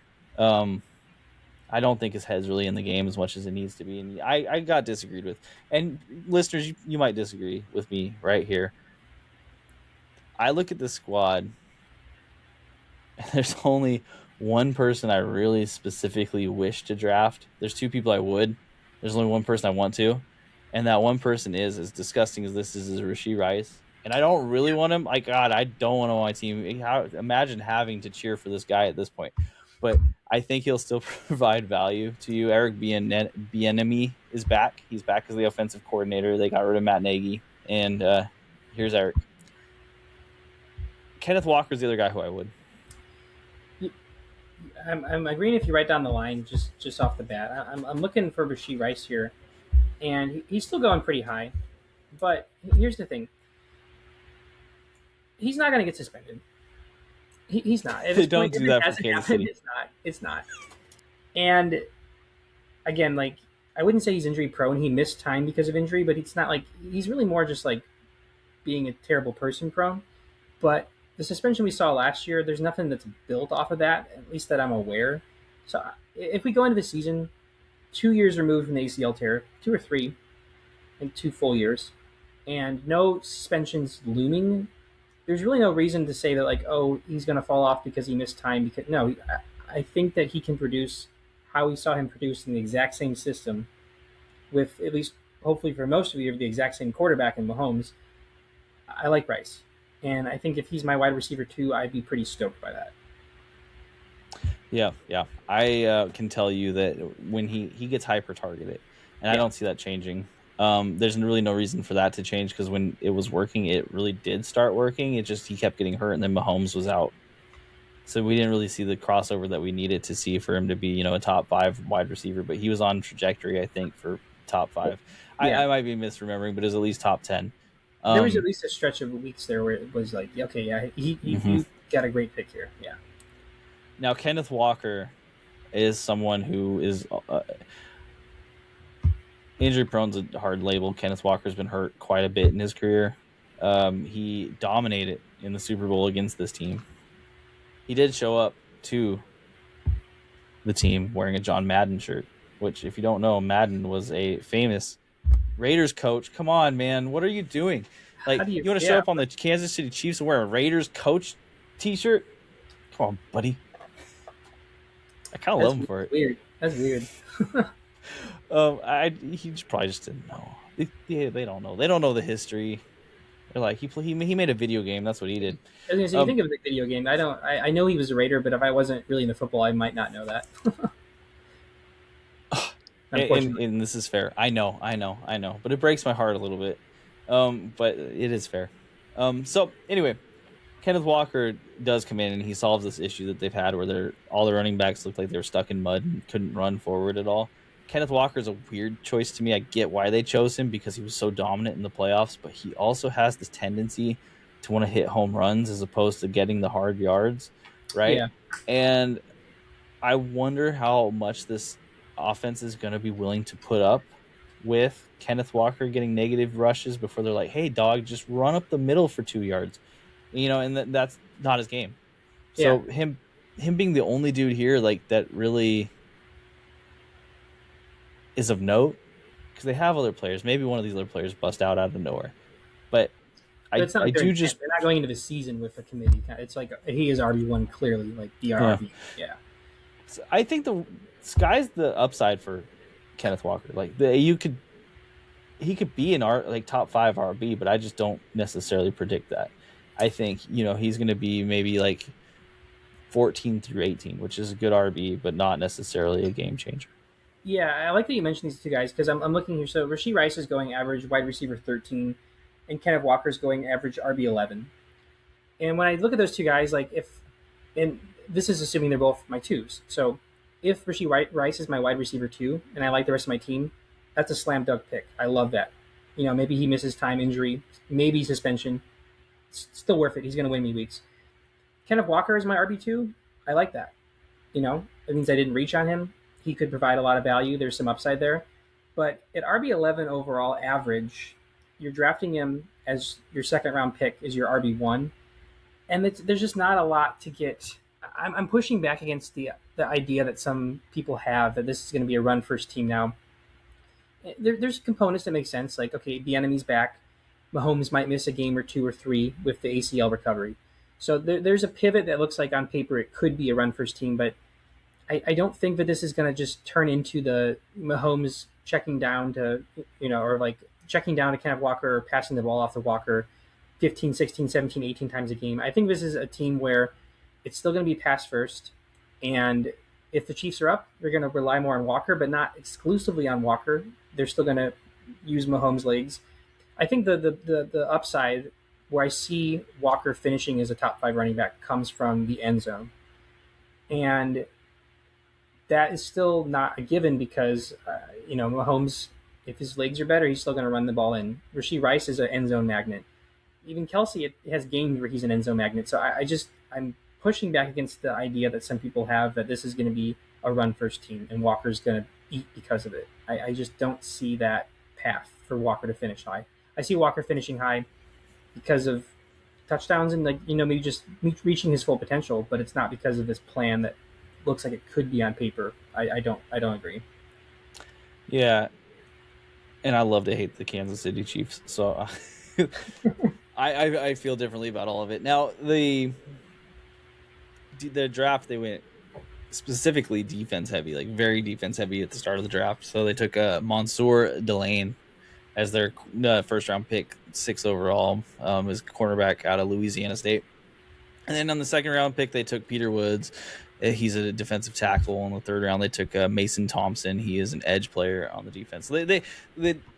I don't think his head's really in the game as much as it needs to be. And I got disagreed with. And listeners, you might disagree with me right here. I look at this squad, and there's only one person I really specifically wish to draft. There's two people I would. There's only one person I want to. And that one person is, as disgusting as this is Rashee Rice. And I don't really want him. Like, God, I don't want him on my team. Imagine having to cheer for this guy at this point. But I think he'll still provide value to you. Eric Bieniemy is back. He's back as the offensive coordinator. They got rid of Matt Nagy. And here's Eric. Kenneth Walker's the other guy who I would. I'm agreeing if you write down the line just off the bat. I'm looking for Rashee Rice here. And he's still going pretty high. But here's the thing. He's not going to get suspended. He's not. They don't do that for Kansas City. It's not. And again, like, I wouldn't say he's injury prone. He missed time because of injury, but it's not like he's really more just like being a terrible person prone. But the suspension we saw last year, there's nothing that's built off of that, at least that I'm aware. So if we go into the season 2 years removed from the ACL tear, 2 or 3, I think 2 full years, and no suspensions looming, there's really no reason to say that, like, oh, he's going to fall off because he missed time. Because no, I think that he can produce how we saw him produce in the exact same system with, at least hopefully for most of the year, the exact same quarterback in Mahomes. I like Rice. And I think if he's my wide receiver too, I'd be pretty stoked by that. Yeah. I can tell you that when he gets hyper-targeted, and I don't see that changing. There's really no reason for that to change because when it was working, it really did start working. It just he kept getting hurt, and then Mahomes was out, so we didn't really see the crossover that we needed to see for him to be, a top 5 wide receiver. But he was on trajectory, I think, for top 5. Yeah, I might be misremembering, but it was at least top 10. there was at least a stretch of weeks there where it was like, okay, yeah, Mhm. you got a great pick here. Yeah, Now Kenneth Walker is someone who is injury prone's a hard label. Kenneth Walker's been hurt quite a bit in his career. He dominated in the Super Bowl against this team. He did show up to the team wearing a John Madden shirt, which, if you don't know, Madden was a famous Raiders coach. Come on, man. What are you doing? how Like, do you? you want to show Yeah, up on the Kansas City Chiefs and wear a Raiders coach t-shirt? Come on, buddy. I kind of that's love him for it. weird. That's weird. He probably just didn't know. They don't know. They don't know the history. They're like, he made a video game. That's what he did. I was gonna say, you think of the video game. I don't. I know he was a Raider, but if I wasn't really into football, I might not know that. Unfortunately, And this is fair. I know, but it breaks my heart a little bit. But it is fair. So anyway, Kenneth Walker does come in and he solves this issue that they've had where all their running backs looked like they were stuck in mud and couldn't run forward at all. Kenneth Walker is a weird choice to me. I get why they chose him because he was so dominant in the playoffs, but he also has this tendency to want to hit home runs as opposed to getting the hard yards, right? yeah, And I wonder how much this offense is going to be willing to put up with Kenneth Walker getting negative rushes before they're like, "Hey, dog, just run up the middle for 2 yards," and that's not his game. yeah, So him being the only dude here like that really is of note because they have other players. Maybe one of these other players bust out of nowhere, but but it's not I like do just they're not going into the season with a committee. It's like he is RB1 clearly, like DRB. Yeah, I think the sky's the upside for Kenneth Walker. Like he could be an top 5 RB, but I just don't necessarily predict that. I think he's going to be maybe like 14 through 18, which is a good RB, but not necessarily a game changer. yeah. I like that you mentioned these two guys because I'm looking here. So Rashee Rice is going average wide receiver 13, and Kenneth Walker is going average RB11. And when I look at those two guys, like and this is assuming they're both my twos. So if Rice is my wide receiver 2, and I like the rest of my team, that's a slam dunk pick. I love that. Maybe he misses time, injury, maybe suspension. It's still worth it. He's going to win me weeks. Kenneth Walker is my RB2. I like that. It means I didn't reach on him. He could provide a lot of value. There's some upside there. But at RB11 overall average, you're drafting him as your second round pick is your RB1. And there's just not a lot to get. I'm pushing back against the idea that some people have that this is going to be a run first team now. There's components that make sense. Like, okay, the enemy's back. Mahomes might miss a game or 2 or 3 with the ACL recovery. So there's a pivot that looks like on paper it could be a run first team, but I don't think that this is going to just turn into the Mahomes checking down to, or like checking down to Kenneth Walker or passing the ball off to Walker 15, 16, 17, 18 times a game. I think this is a team where it's still going to be pass first. And if the Chiefs are up, they're going to rely more on Walker, but not exclusively on Walker. They're still going to use Mahomes' legs. I think the upside where I see Walker finishing as a top 5 running back comes from the end zone. And that is still not a given because, Mahomes, if his legs are better, he's still going to run the ball in. Rashee Rice is an end zone magnet. Even Kelsey, it has games where he's an end zone magnet. So I'm pushing back against the idea that some people have that this is going to be a run first team and Walker's going to eat because of it. I just don't see that path for Walker to finish high. I see Walker finishing high because of touchdowns and maybe just reaching his full potential, but it's not because of this plan that looks like it could be on paper. I don't agree. Yeah, and I love to hate the Kansas City Chiefs, so I feel differently about all of it. Now the draft, they went specifically defense heavy, like very defense heavy at the start of the draft. So they took Mansour Delane as their first round pick, 6 overall, as cornerback out of Louisiana State. And then on the second round pick, they took Peter Woods, He's a defensive tackle in the third round. They took Mason Thompson. He is an edge player on the defense. So the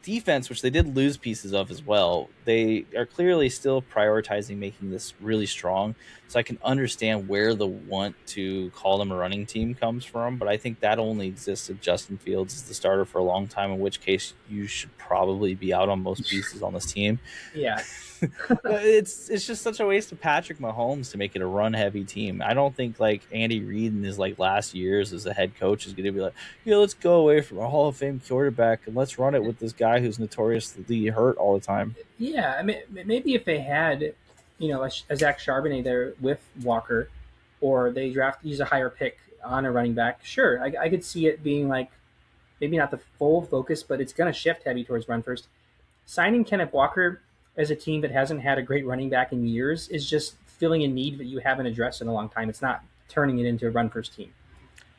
defense, which they did lose pieces of as well, they are clearly still prioritizing making this really strong. So I can understand where the want to call them a running team comes from, but I think that only exists if Justin Fields is the starter for a long time, in which case you should probably be out on most pieces on this team. Yeah. It's just such a waste of Patrick Mahomes to make it a run heavy team. I don't think like Andy Reid in his like last years as a head coach is going to be like, yeah, let's go away from a Hall of Fame quarterback and let's run it with this guy who's notoriously hurt all the time. Yeah, I mean, maybe if they had, a Zach Charbonnet there with Walker, or they use a higher pick on a running back, sure, I could see it being like maybe not the full focus, but it's going to shift heavy towards run first. Signing Kenneth Walker as a team that hasn't had a great running back in years is just filling a need that you haven't addressed in a long time. It's not turning it into a run first team.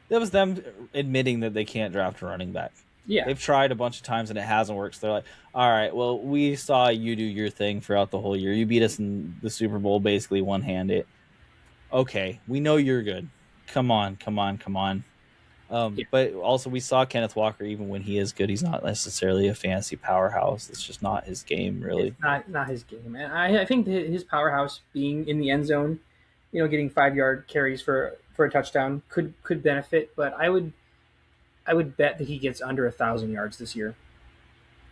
That was them admitting that they can't draft a running back. Yeah. They've tried a bunch of times and it hasn't worked. So they're like, all right, well, we saw you do your thing throughout the whole year. You beat us in the Super Bowl basically one-handed. Okay, we know you're good. Come on. Yeah. But also we saw Kenneth Walker, even when he is good, he's not necessarily a fantasy powerhouse. It's just not his game, really. It's not his game. And I think that his powerhouse being in the end zone, getting 5-yard carries for a touchdown could benefit. But I would bet that he gets under 1,000 yards this year.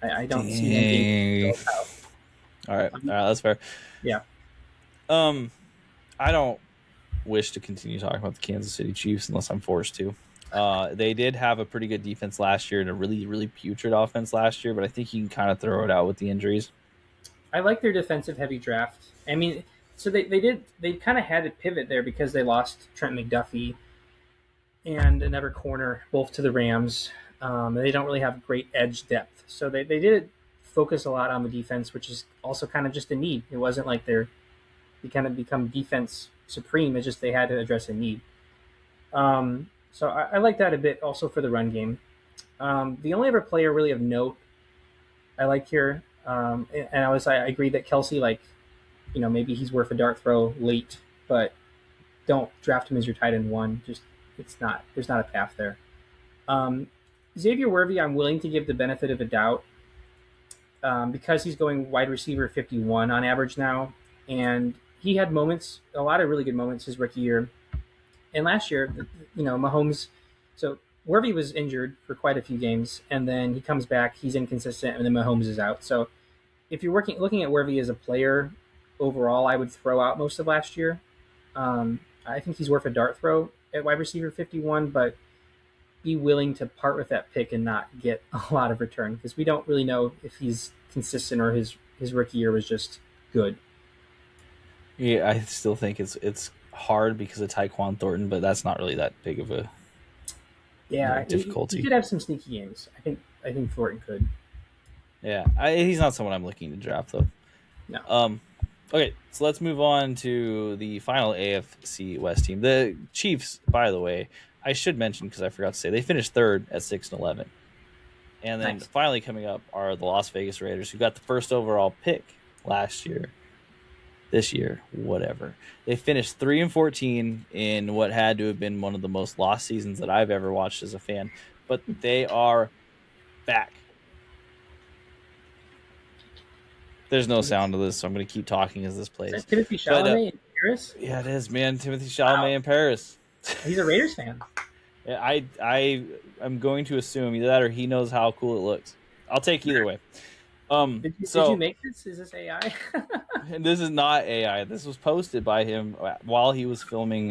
I don't see him being All right, that's fair. Yeah. I don't wish to continue talking about the Kansas City Chiefs unless I'm forced to. They did have a pretty good defense last year and a really, really putrid offense last year, but I think you can kind of throw it out with the injuries. I like their defensive heavy draft. I mean, so they kind of had to pivot there because they lost Trent McDuffie and another corner, both to the Rams. They don't really have great edge depth. So they did focus a lot on the defense, which is also kind of just a need. It wasn't like they kind of become defense supreme. It's just they had to address a need. So I like that a bit also for the run game. The only other player really of note I like here, and I agree that Kelsey, maybe he's worth a dart throw late, but don't draft him as your tight end one. Just there's not a path there. Xavier Worthy, I'm willing to give the benefit of a doubt because he's going wide receiver 51 on average now, and he had moments, a lot of really good moments his rookie year. And last year, Mahomes, so Worthy was injured for quite a few games, and then he comes back, he's inconsistent, and then Mahomes is out. So if you're looking at Worthy as a player overall, I would throw out most of last year. I think he's worth a dart throw at wide receiver 51, but be willing to part with that pick and not get a lot of return because we don't really know if he's consistent or his rookie year was just good. Yeah, I still think it's hard because of Tyquan Thornton, but that's not really that big of a difficulty. He could have some sneaky games. I think Thornton could. Yeah, he's not someone I'm looking to draft though. No. Okay, so let's move on to the final AFC West team. The Chiefs, by the way, I should mention because I forgot to say they finished third at 6-11, and then finally coming up are the Las Vegas Raiders, who got the first overall pick last year. This year, whatever. They finished 3-14 in what had to have been one of the most lost seasons that I've ever watched as a fan. But they are back. There's no sound to this, so I'm going to keep talking as this plays. Timothy Chalamet in Paris? Yeah, it is, man. Timothy Chalamet in Paris. He's a Raiders fan. Yeah, I'm going to assume either that or he knows how cool it looks. I'll take either way. Did you make this? Is this AI? And this is not AI. This was posted by him while he was filming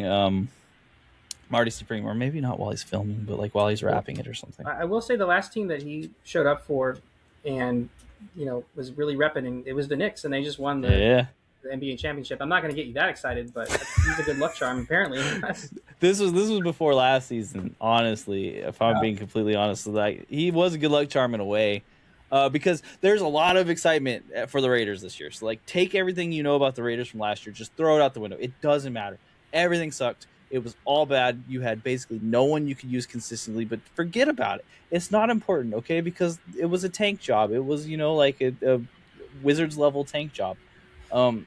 Marty Supreme, or maybe not while he's filming, but like while he's rapping it or something. I will say the last team that he showed up for and was really repping, and it was the Knicks, and they just won the NBA championship. I'm not going to get you that excited, but he's a good luck charm apparently. This was before last season, honestly. If I'm being completely honest, like he was a good luck charm in a way. Because there's a lot of excitement for the Raiders this year. So, like, take everything you know about the Raiders from last year, just throw it out the window. It doesn't matter. Everything sucked. It was all bad. You had basically no one you could use consistently, but forget about it. It's not important, okay? Because it was a tank job. It was, like a Wizards-level tank job. And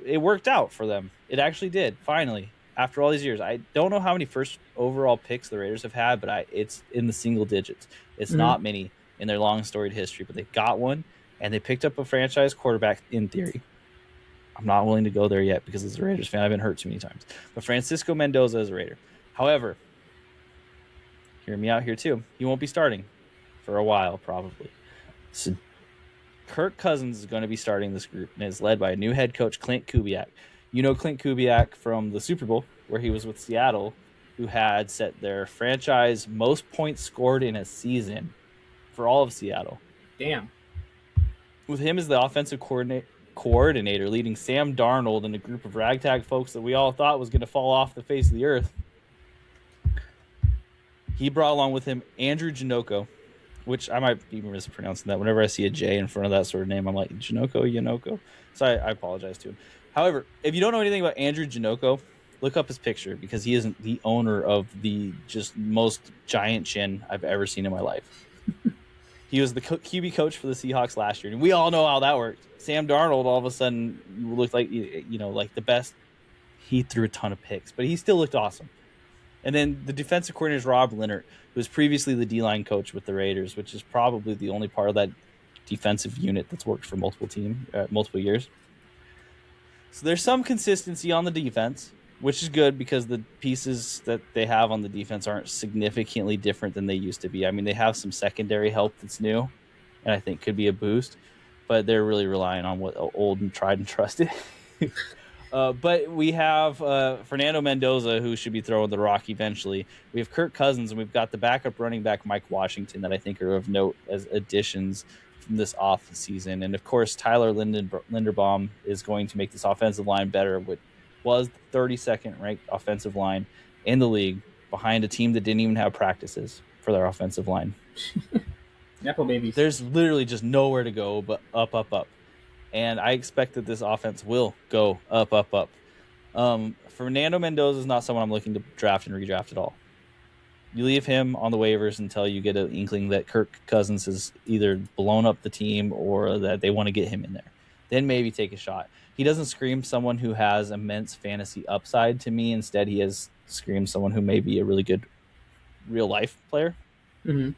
it worked out for them. It actually did, finally. after all these years, I don't know how many first overall picks the Raiders have had, but it's in the single digits. It's Mhm. not many in their long storied history, but they got one, and they picked up a franchise quarterback in theory. I'm not willing to go there yet because as a Raiders fan, I've been hurt too many times. But Francisco Mendoza is a Raider. However, hear me out here too. He won't be starting for a while, probably. So Kirk Cousins is going to be starting this group and is led by a new head coach, Clint Kubiak. You know Clint Kubiak from the Super Bowl, where he was with Seattle, who had set their franchise most points scored in a season for all of Seattle. Damn. With him as the offensive coordinator, leading Sam Darnold and a group of ragtag folks that we all thought was going to fall off the face of the earth. He brought along with him Andrew Janoko, which I might be mispronouncing that. Whenever I see a J in front of that sort of name, I'm like, Janoko. So I apologize to him. However, if you don't know anything about Andrew Janoko, look up his picture because he isn't the owner of the just most giant chin I've ever seen in my life. He was the QB coach for the Seahawks last year, and we all know how that worked. Sam Darnold all of a sudden looked like like the best. He threw a ton of picks, but he still looked awesome. And then the defensive coordinator is Rob Leonard, who was previously the D-line coach with the Raiders, which is probably the only part of that defensive unit that's worked for multiple years. So there's some consistency on the defense, which is good because the pieces that they have on the defense aren't significantly different than they used to be. I mean, they have some secondary help that's new, and I think could be a boost, but they're really relying on what old and tried and trusted. But we have Fernando Mendoza, who should be throwing the rock eventually. We have Kirk Cousins, and we've got the backup running back Mike Washington that I think are of note as additions from this off season. And of course, Tyler Linderbaum is going to make this offensive line better. What was the 32nd ranked offensive line in the league behind a team that didn't even have practices for their offensive line. Nepo babies. There's literally just nowhere to go but up, up, up. And I expect that this offense will go up, up, up. Fernando Mendoza is not someone I'm looking to draft and redraft at all. You leave him on the waivers until you get an inkling that Kirk Cousins has either blown up the team or that they want to get him in there. Then maybe take a shot. He doesn't scream someone who has immense fantasy upside to me. Instead, he has screamed someone who may be a really good real-life player. Mm-hmm.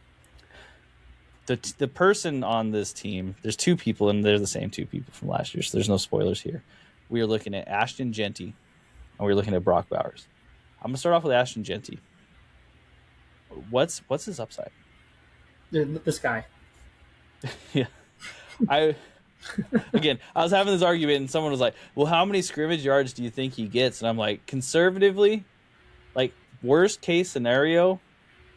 The person on this team, there's two people, and they're the same two people from last year, so there's no spoilers here. We are looking at Ashton Genty, and we're looking at Brock Bowers. I'm going to start off with Ashton Genty. What's his upside? This guy. Yeah. I was having this argument, and someone was like, well, how many scrimmage yards do you think he gets? And I'm like, conservatively, like worst case scenario,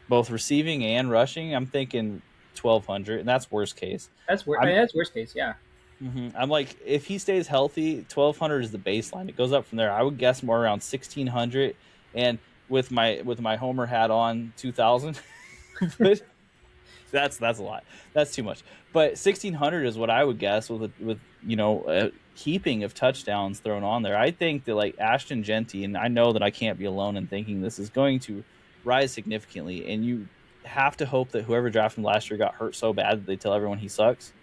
both receiving and rushing, I'm thinking 1,200, and that's worst case. That's worst case, yeah. Mm-hmm. I'm like, if he stays healthy, 1,200 is the baseline. It goes up from there. I would guess more around 1,600, and with my Homer hat on, 2,000. But that's a lot. That's too much. But 1,600 is what I would guess with a heaping of touchdowns thrown on there. I think that like Ashton Genty, and I know that I can't be alone in thinking this is going to rise significantly, and you have to hope that whoever drafted him last year got hurt so bad that they tell everyone he sucks.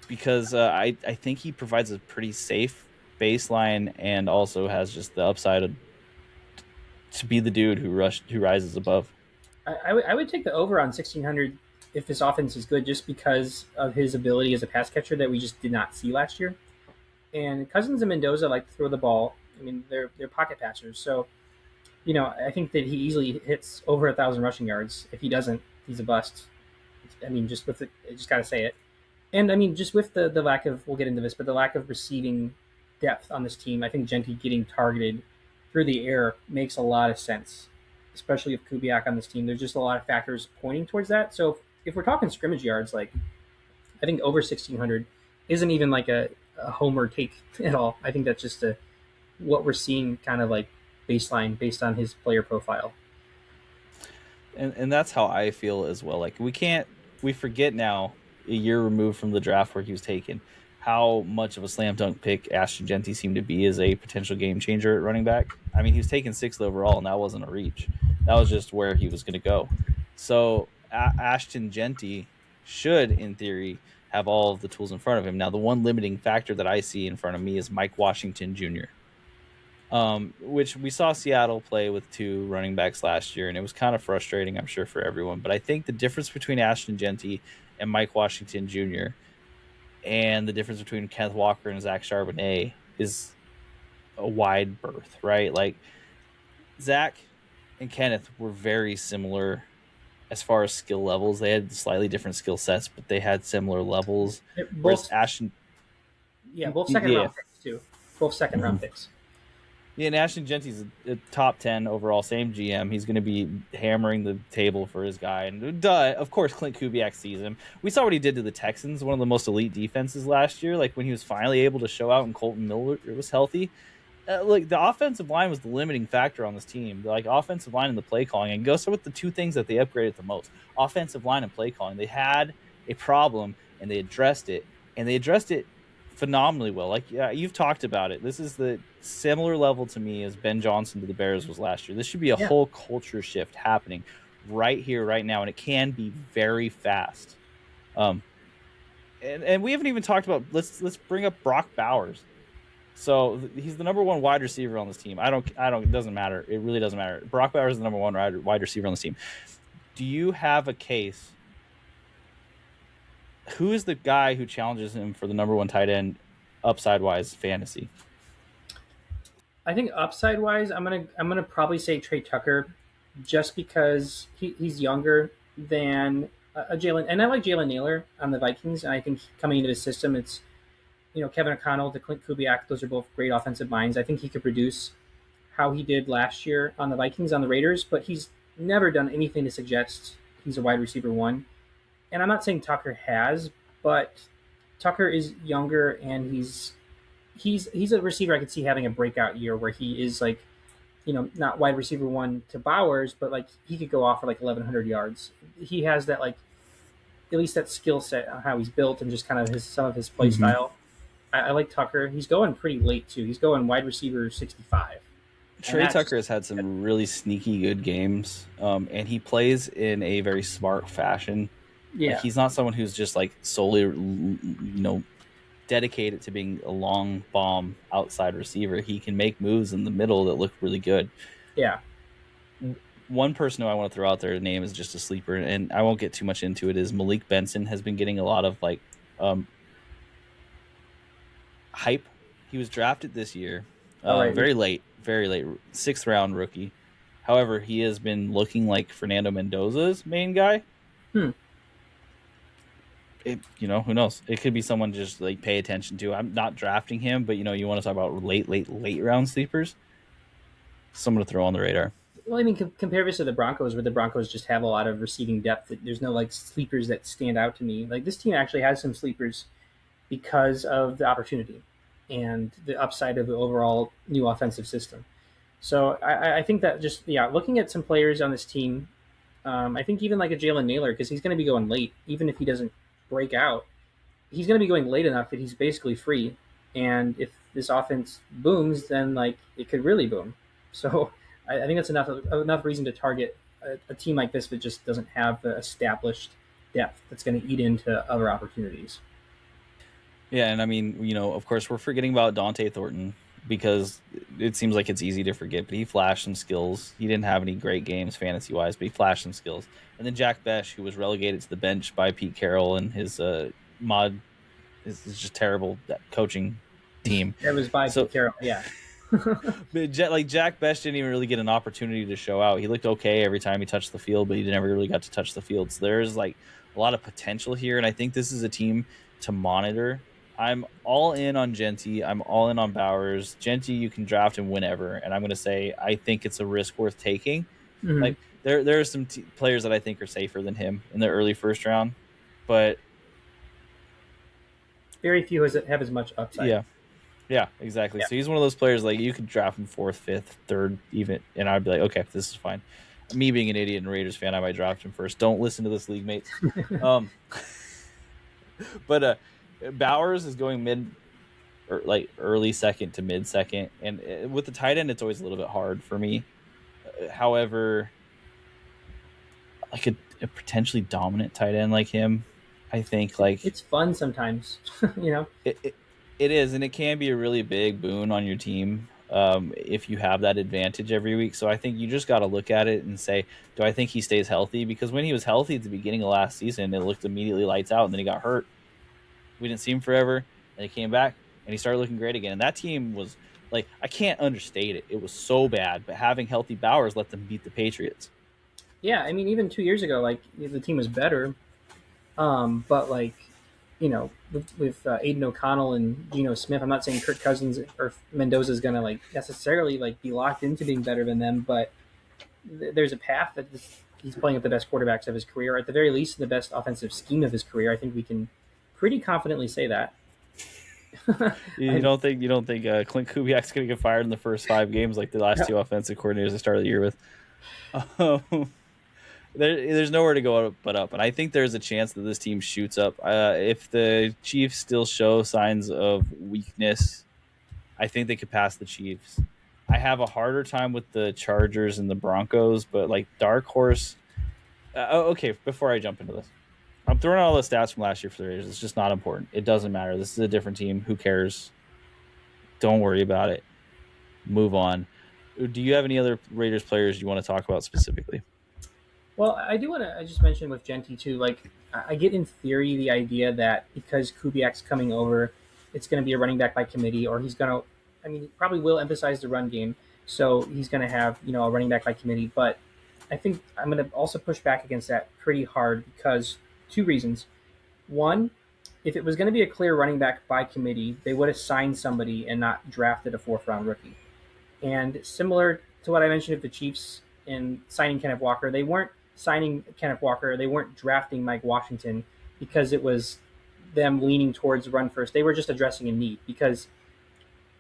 Because I think he provides a pretty safe baseline and also has just the upside to be the dude who rises above. I would take the over on 1,600 if his offense is good, just because of his ability as a pass catcher that we just did not see last year. And Cousins and Mendoza like to throw the ball. I mean, they're pocket passers, so I think that he easily hits over 1,000 rushing yards. If he doesn't, he's a bust. I mean, just gotta say it. And I mean, just with the lack of, we'll get into this, but the lack of receiving depth on this team, I think Genty getting targeted through the air makes a lot of sense, especially with Kubiak on this team. There's just a lot of factors pointing towards that. So if we're talking scrimmage yards, like I think over 1,600 isn't even like a homer take at all. I think that's just what we're seeing kind of like baseline based on his player profile. And that's how I feel as well. Like we forget now, a year removed from the draft where he was taken, how much of a slam dunk pick Ashton Genty seemed to be as a potential game changer at running back. I mean, he was taken 6th overall, and that wasn't a reach. That was just where he was going to go. So Ashton Genty should, in theory, have all of the tools in front of him. Now, the one limiting factor that I see in front of me is Mike Washington Jr. which we saw Seattle play with 2 running backs last year, and it was kind of frustrating, I'm sure, for everyone. But I think the difference between Ashton Genty and Mike Washington Jr. and the difference between Kenneth Walker and Zach Charbonnet is a wide berth, right? Like Zach and Kenneth were very similar as far as skill levels. They had slightly different skill sets, but they had similar levels. Whereas Both, Ashton, yeah, both second yeah, round picks too. Both second round picks. yeah, and Ashton Genty's a top 10 overall, same GM. He's going to be hammering the table for his guy. And of course, Clint Kubiak sees him. We saw what he did to the Texans, one of the most elite defenses last year. Like when he was finally able to show out and Colton Miller was healthy. Like the offensive line was the limiting factor on this team. Like offensive line and the play calling. And go so with the two things that they upgraded the most: offensive line and play calling. They had a problem and they addressed it, and they addressed it phenomenally well. Like yeah, you've talked about it. This is the similar level to me as Ben Johnson to the Bears was last year. This should be a Yeah. whole culture shift happening right here, right now, and it can be very fast. Um, and we haven't even talked about let's bring up Brock Bowers. So he's the number one wide receiver on this team. I don't. It doesn't matter. It really doesn't matter. Brock Bowers is the number one wide receiver on this team. Do you have a case? Who is the guy who challenges him for the number one tight end, upside wise fantasy? I think upside wise, I'm gonna probably say Trey Tucker, just because he's younger than a Jalen, and I like Jalen Naylor on the Vikings, and I think coming into the system, it's Kevin O'Connell to Clint Kubiak. Those are both great offensive minds. I think he could produce how he did last year on the Vikings on the Raiders, but he's never done anything to suggest he's a wide receiver one. And I'm not saying Tucker has, but Tucker is younger and he's a receiver I could see having a breakout year where he is like, not wide receiver one to Bowers, but like he could go off for like 1,100 yards. He has that like at least that skill set on how he's built and just kind of some of his play Mm-hmm. style. I like Tucker. He's going pretty late too. He's going wide receiver 65, and Trey that's Tucker has had some really sneaky good games, and he plays in a very smart fashion. Like yeah, he's not someone who's just like solely, dedicated to being a long bomb outside receiver. He can make moves in the middle that look really good. yeah. One person who I want to throw out there, name is just a sleeper, and I won't get too much into it. Is Malik Benson has been getting a lot of like hype. He was drafted this year, All right. very late, 6th round rookie. However, he has been looking like Fernando Mendoza's main guy. Hmm. Who knows? It could be someone just like pay attention to. I'm not drafting him, but you want to talk about late round sleepers. Someone to throw on the radar. Well, I mean, compare this to the Broncos, where the Broncos just have a lot of receiving depth. There's no like sleepers that stand out to me. Like this team actually has some sleepers because of the opportunity and the upside of the overall new offensive system. So I think that just looking at some players on this team, I think even like a Jalen Naylor, because he's going to be going late, even if he doesn't break out, he's going to be going late enough that he's basically free. And if this offense booms, then like it could really boom. So I think that's enough reason to target a team like this that just doesn't have the established depth that's going to eat into other opportunities. Yeah, and I mean, of course, we're forgetting about Dante Thornton because it seems like it's easy to forget, but he flashed some skills. He didn't have any great games fantasy wise, but he flashed some skills. And then Jack Besh, who was relegated to the bench by Pete Carroll and his mod is just terrible coaching team. That was by So Pete Carroll, yeah. but Jack Besh didn't even really get an opportunity to show out. He looked okay every time he touched the field, but he never really got to touch the field. So there's like a lot of potential here, and I think this is a team to monitor. I'm all in on Genty. I'm all in on Bowers. Genty, you can draft him whenever, and I'm going to say I think it's a risk worth taking. Mhm. Like there are some players that I think are safer than him in the early first round, but Very few have as much upside. yeah, yeah, exactly. Yeah. So he's one of those players like you could draft him 4th, 5th, 3rd, even, and I'd be like, okay, this is fine. Me being an idiot and Raiders fan, I might draft him first. Don't listen to this, league mates. um, but Bowers is going mid, or like early second to mid second, and with the tight end, it's always a little bit hard for me. However, like a potentially dominant tight end like him, I think like It's fun sometimes, you know. it is, and it can be a really big boon on your team. if you have that advantage every week. So I think you just got to look at it and say, do I think he stays healthy? Because when he was healthy at the beginning of last season, it looked immediately lights out, and then he got hurt. We didn't see him forever, and he came back, and he started looking great again. And that team was like, I can't understate it. It was so bad, but having healthy Bowers let them beat the Patriots. Yeah, I mean, even 2 years ago, like the team was better, but like with Aiden O'Connell and Geno Smith, I'm not saying Kirk Cousins or Mendoza is gonna like necessarily like be locked into being better than them, but there's a path that he's playing with the best quarterbacks of his career, or at the very least, the best offensive scheme of his career. I think we can pretty confidently say that. You don't think Clint Kubiak's going to get fired in the first 5 games like the last 2 offensive coordinators they started the year with? There's nowhere to go but up, and I think there's a chance that this team shoots up. If the Chiefs still show signs of weakness, I think they could pass the Chiefs. I have a harder time with the Chargers and the Broncos, but like dark horse. Okay, before I jump into this, I'm throwing out all the stats from last year for the Raiders. It's just not important. It doesn't matter. This is a different team. Who cares? Don't worry about it. Move on. Do you have any other Raiders players you want to talk about specifically? Well, I do want to. I just mentioned with Genty too. Like, I get in theory the idea that because Kubiak's coming over, it's going to be a running back by committee, or he's going to. I mean, he probably will emphasize the run game, so he's going to have a running back by committee. But I think I'm going to also push back against that pretty hard because 2 reasons. One, if it was going to be a clear running back by committee, they would have signed somebody and not drafted a 4th-round rookie. And similar to what I mentioned with the Chiefs in signing Kenneth Walker, they weren't signing Kenneth Walker. They weren't drafting Mike Washington because it was them leaning towards run first. They were just addressing a need because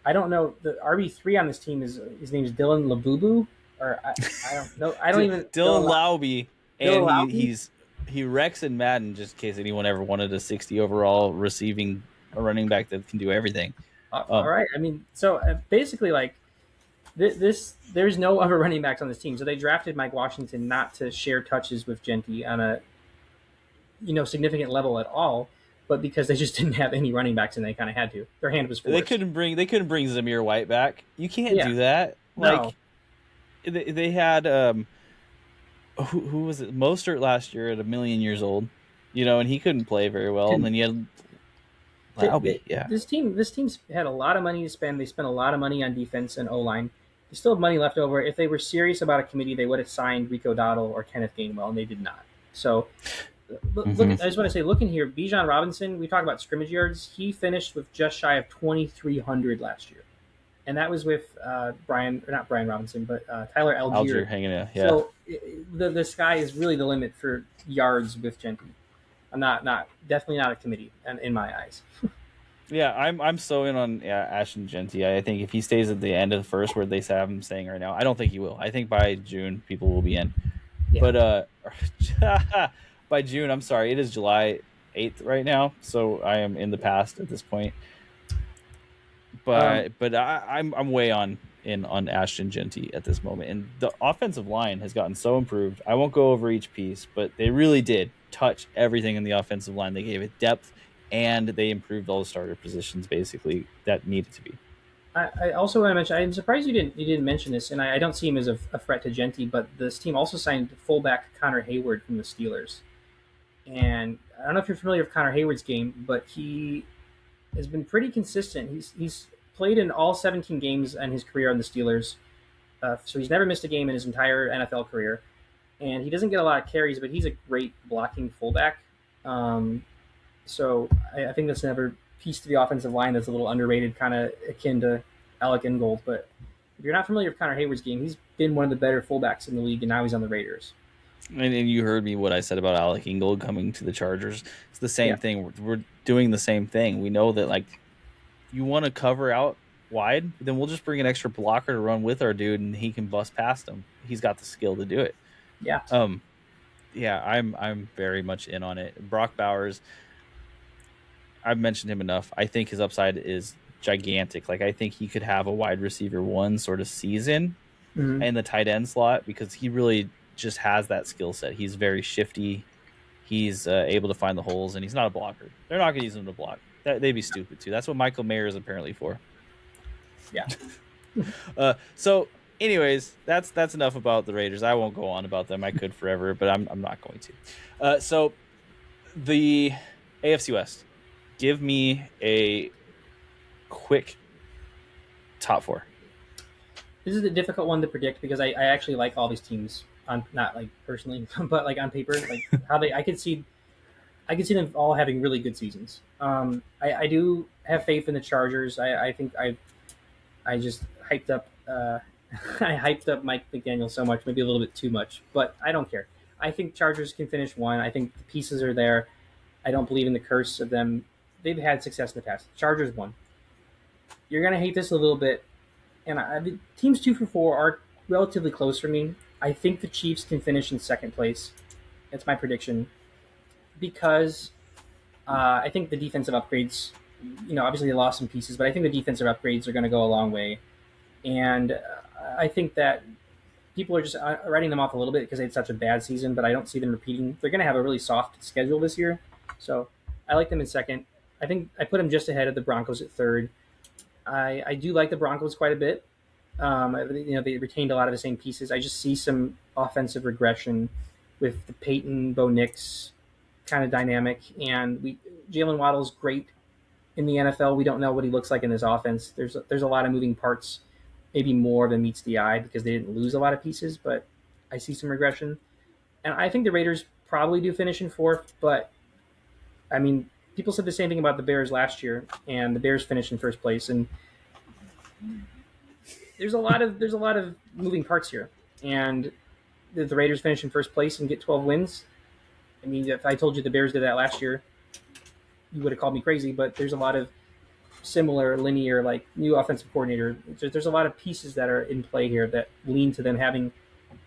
I don't know, the RB3 on this team is his name is Dylan Labubu, or I don't know. I don't even Dylan Laube, and Laube? he wrecks in Madden. Just in case anyone ever wanted a 60 overall receiving a running back that can do everything. All right. I mean, so basically, like there's no other running backs on this team. So they drafted Mike Washington not to share touches with Genty on a significant level at all, but because they just didn't have any running backs and they kind of had to. Their hand was forced. They couldn't bring Zamir White back. You can't do that. No. Like they had who was it? Mostert last year at 1,000,000 years old, and he couldn't play very well. And then you had This team's had a lot of money to spend. They spent a lot of money on defense and O-line. They still have money left over. If they were serious about a committee, they would have signed Rico Dowdle or Kenneth Gainwell, and they did not. So, look, I just want to say, looking here, Bijan Robinson, we talk about scrimmage yards. He finished with just shy of 2,300 last year. And that was with not Brian Robinson, but Tyler Algier. Algier hanging out, yeah. So, the sky is really the limit for yards with Genty. I'm definitely not a committee in my eyes. Yeah, I'm so in on Ashton Genty. I think if he stays at the end of the first, where they have him staying right now, I don't think he will. I think by June people will be in. Yeah. But by June, I'm sorry, it is July 8th right now, so I am in the past at this point. But I'm way on Ashton Genty at this moment, and the offensive line has gotten so improved. I won't go over each piece, but they really did touch everything in the offensive line. They gave it depth, and they improved all the starter positions basically that needed to be. I also want to mention, I'm surprised you didn't mention this, and I don't see him as a threat to Genty, but this team also signed fullback Connor Hayward from the Steelers. And I don't know if you're familiar with Connor Hayward's game, but he has been pretty consistent. He's played in all 17 games in his career on the Steelers, so he's never missed a game in his entire NFL career. And he doesn't get a lot of carries, but he's a great blocking fullback. So I think that's another piece to the offensive line that's a little underrated, kind of akin to Alec Ingold. But if you're not familiar with Connor Hayward's game, he's been one of the better fullbacks in the league, and now he's on the Raiders. And you heard me what I said about Alec Ingold coming to the Chargers. It's the same thing. We're doing the same thing. We know that, like, you want to cover out wide, then we'll just bring an extra blocker to run with our dude, and he can bust past him. He's got the skill to do it. Yeah. Yeah, I'm very much in on it. Brock Bowers, I've mentioned him enough. I think his upside is gigantic. Like, I think he could have a wide receiver 1 sort of season in the tight end slot, because he really just has that skill set. He's very shifty. He's able to find the holes, and he's not a blocker. They're not going to use him to block. They'd be stupid too. That's what Michael Mayer is apparently for. Yeah. So, anyways, that's enough about the Raiders. I won't go on about them. I could forever, but I'm not going to. So the AFC West. Give me a quick top four. This is a difficult one to predict because I actually like all these teams on not like personally, but like on paper, like how they I could see them all having really good seasons. I do have faith in the Chargers. I think I just hyped up I hyped up Mike McDaniel so much, maybe a little bit too much, but I don't care. I think Chargers can finish one. I think the pieces are there. I don't believe in the curse of them. They've had success in the past. Chargers won. You're gonna hate this a little bit, and teams 2 for 4 are relatively close for me. I think the Chiefs can finish in second place. That's my prediction because I think the defensive upgrades. Obviously they lost some pieces, but I think the defensive upgrades are going to go a long way. And I think that people are just writing them off a little bit because they had such a bad season, but I don't see them repeating. They're going to have a really soft schedule this year, so I like them in second. I think I put them just ahead of the Broncos at third. I do like the Broncos quite a bit. They retained a lot of the same pieces. I just see some offensive regression with the Peyton Bo Nix kind of dynamic, and Jalen Waddle's great in the NFL. We don't know what he looks like in this offense. There's a lot of moving parts, maybe more than meets the eye because they didn't lose a lot of pieces, but I see some regression. And I think the Raiders probably do finish in fourth, but I mean, people said the same thing about the Bears last year, and the Bears finished in first place. And there's a lot of moving parts here, and the Raiders finish in first place and get 12 wins. I mean, if I told you the Bears did that last year, you would have called me crazy. But there's a lot of similar linear, like new offensive coordinator. There's a lot of pieces that are in play here that lean to them having.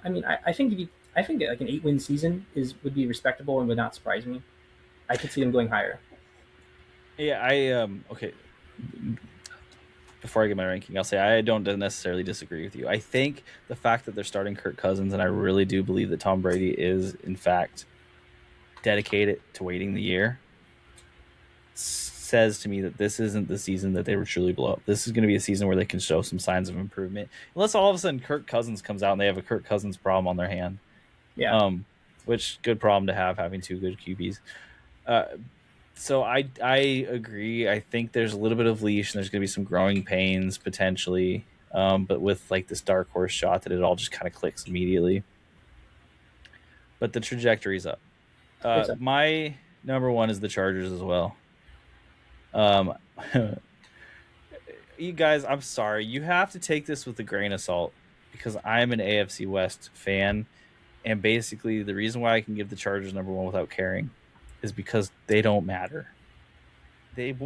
I mean, I think I think like an 8-win season would be respectable and would not surprise me. I could see them going higher. Yeah, I okay. Before I get my ranking, I'll say I don't necessarily disagree with you. I think the fact that they're starting Kirk Cousins, and I really do believe that Tom Brady is, in fact, dedicated to waiting the year, says to me that this isn't the season that they would truly blow up. This is going to be a season where they can show some signs of improvement. Unless all of a sudden Kirk Cousins comes out and they have a Kirk Cousins problem on their hand. Yeah. Which good problem to have, having two good QBs. So I agree. I think there's a little bit of leash and there's going to be some growing pains potentially. But with like this dark horse shot that it all just kind of clicks immediately. But the trajectory's up. My number one is the Chargers as well. You guys, I'm sorry. You have to take this with a grain of salt because I'm an AFC West fan. And basically the reason why I can give the Chargers number one without caring is because they don't matter. It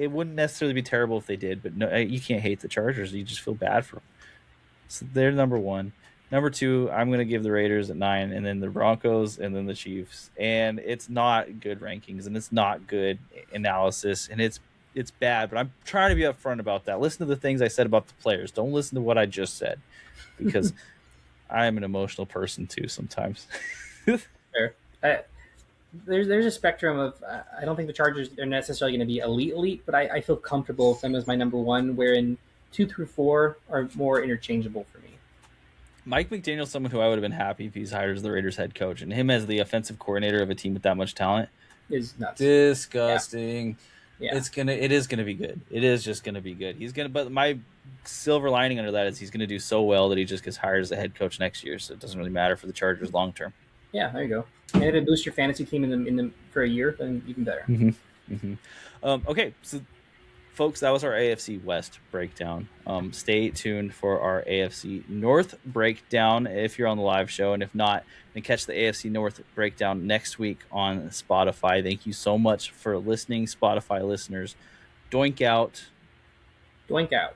wouldn't necessarily be terrible if they did, but no, you can't hate the Chargers. You just feel bad for them. So they're number one. Number two, I'm going to give the Raiders at 9, and then the Broncos, and then the Chiefs. And it's not good rankings, and it's not good analysis, and it's bad. But I'm trying to be upfront about that. Listen to the things I said about the players. Don't listen to what I just said, because I am an emotional person too sometimes. Fair. There's a spectrum of I don't think the Chargers are necessarily going to be elite, but I feel comfortable with them as my number one. Wherein 2 through 4 are more interchangeable for me. Mike McDaniel's someone who I would have been happy if he's hired as the Raiders head coach, and him as the offensive coordinator of a team with that much talent is nuts. Disgusting. Yeah. It is gonna be good. It is just gonna be good. But my silver lining under that is he's gonna do so well that he just gets hired as a head coach next year, so it doesn't really matter for the Chargers long term. Yeah, there you go. And if it boosts your fantasy team in the for a year, then even better. Mm-hmm. Mm-hmm. Okay, so folks, that was our AFC West breakdown. Stay tuned for our AFC North breakdown if you're on the live show, and if not, then catch the AFC North breakdown next week on Spotify. Thank you so much for listening, Spotify listeners. Doink out. Doink out.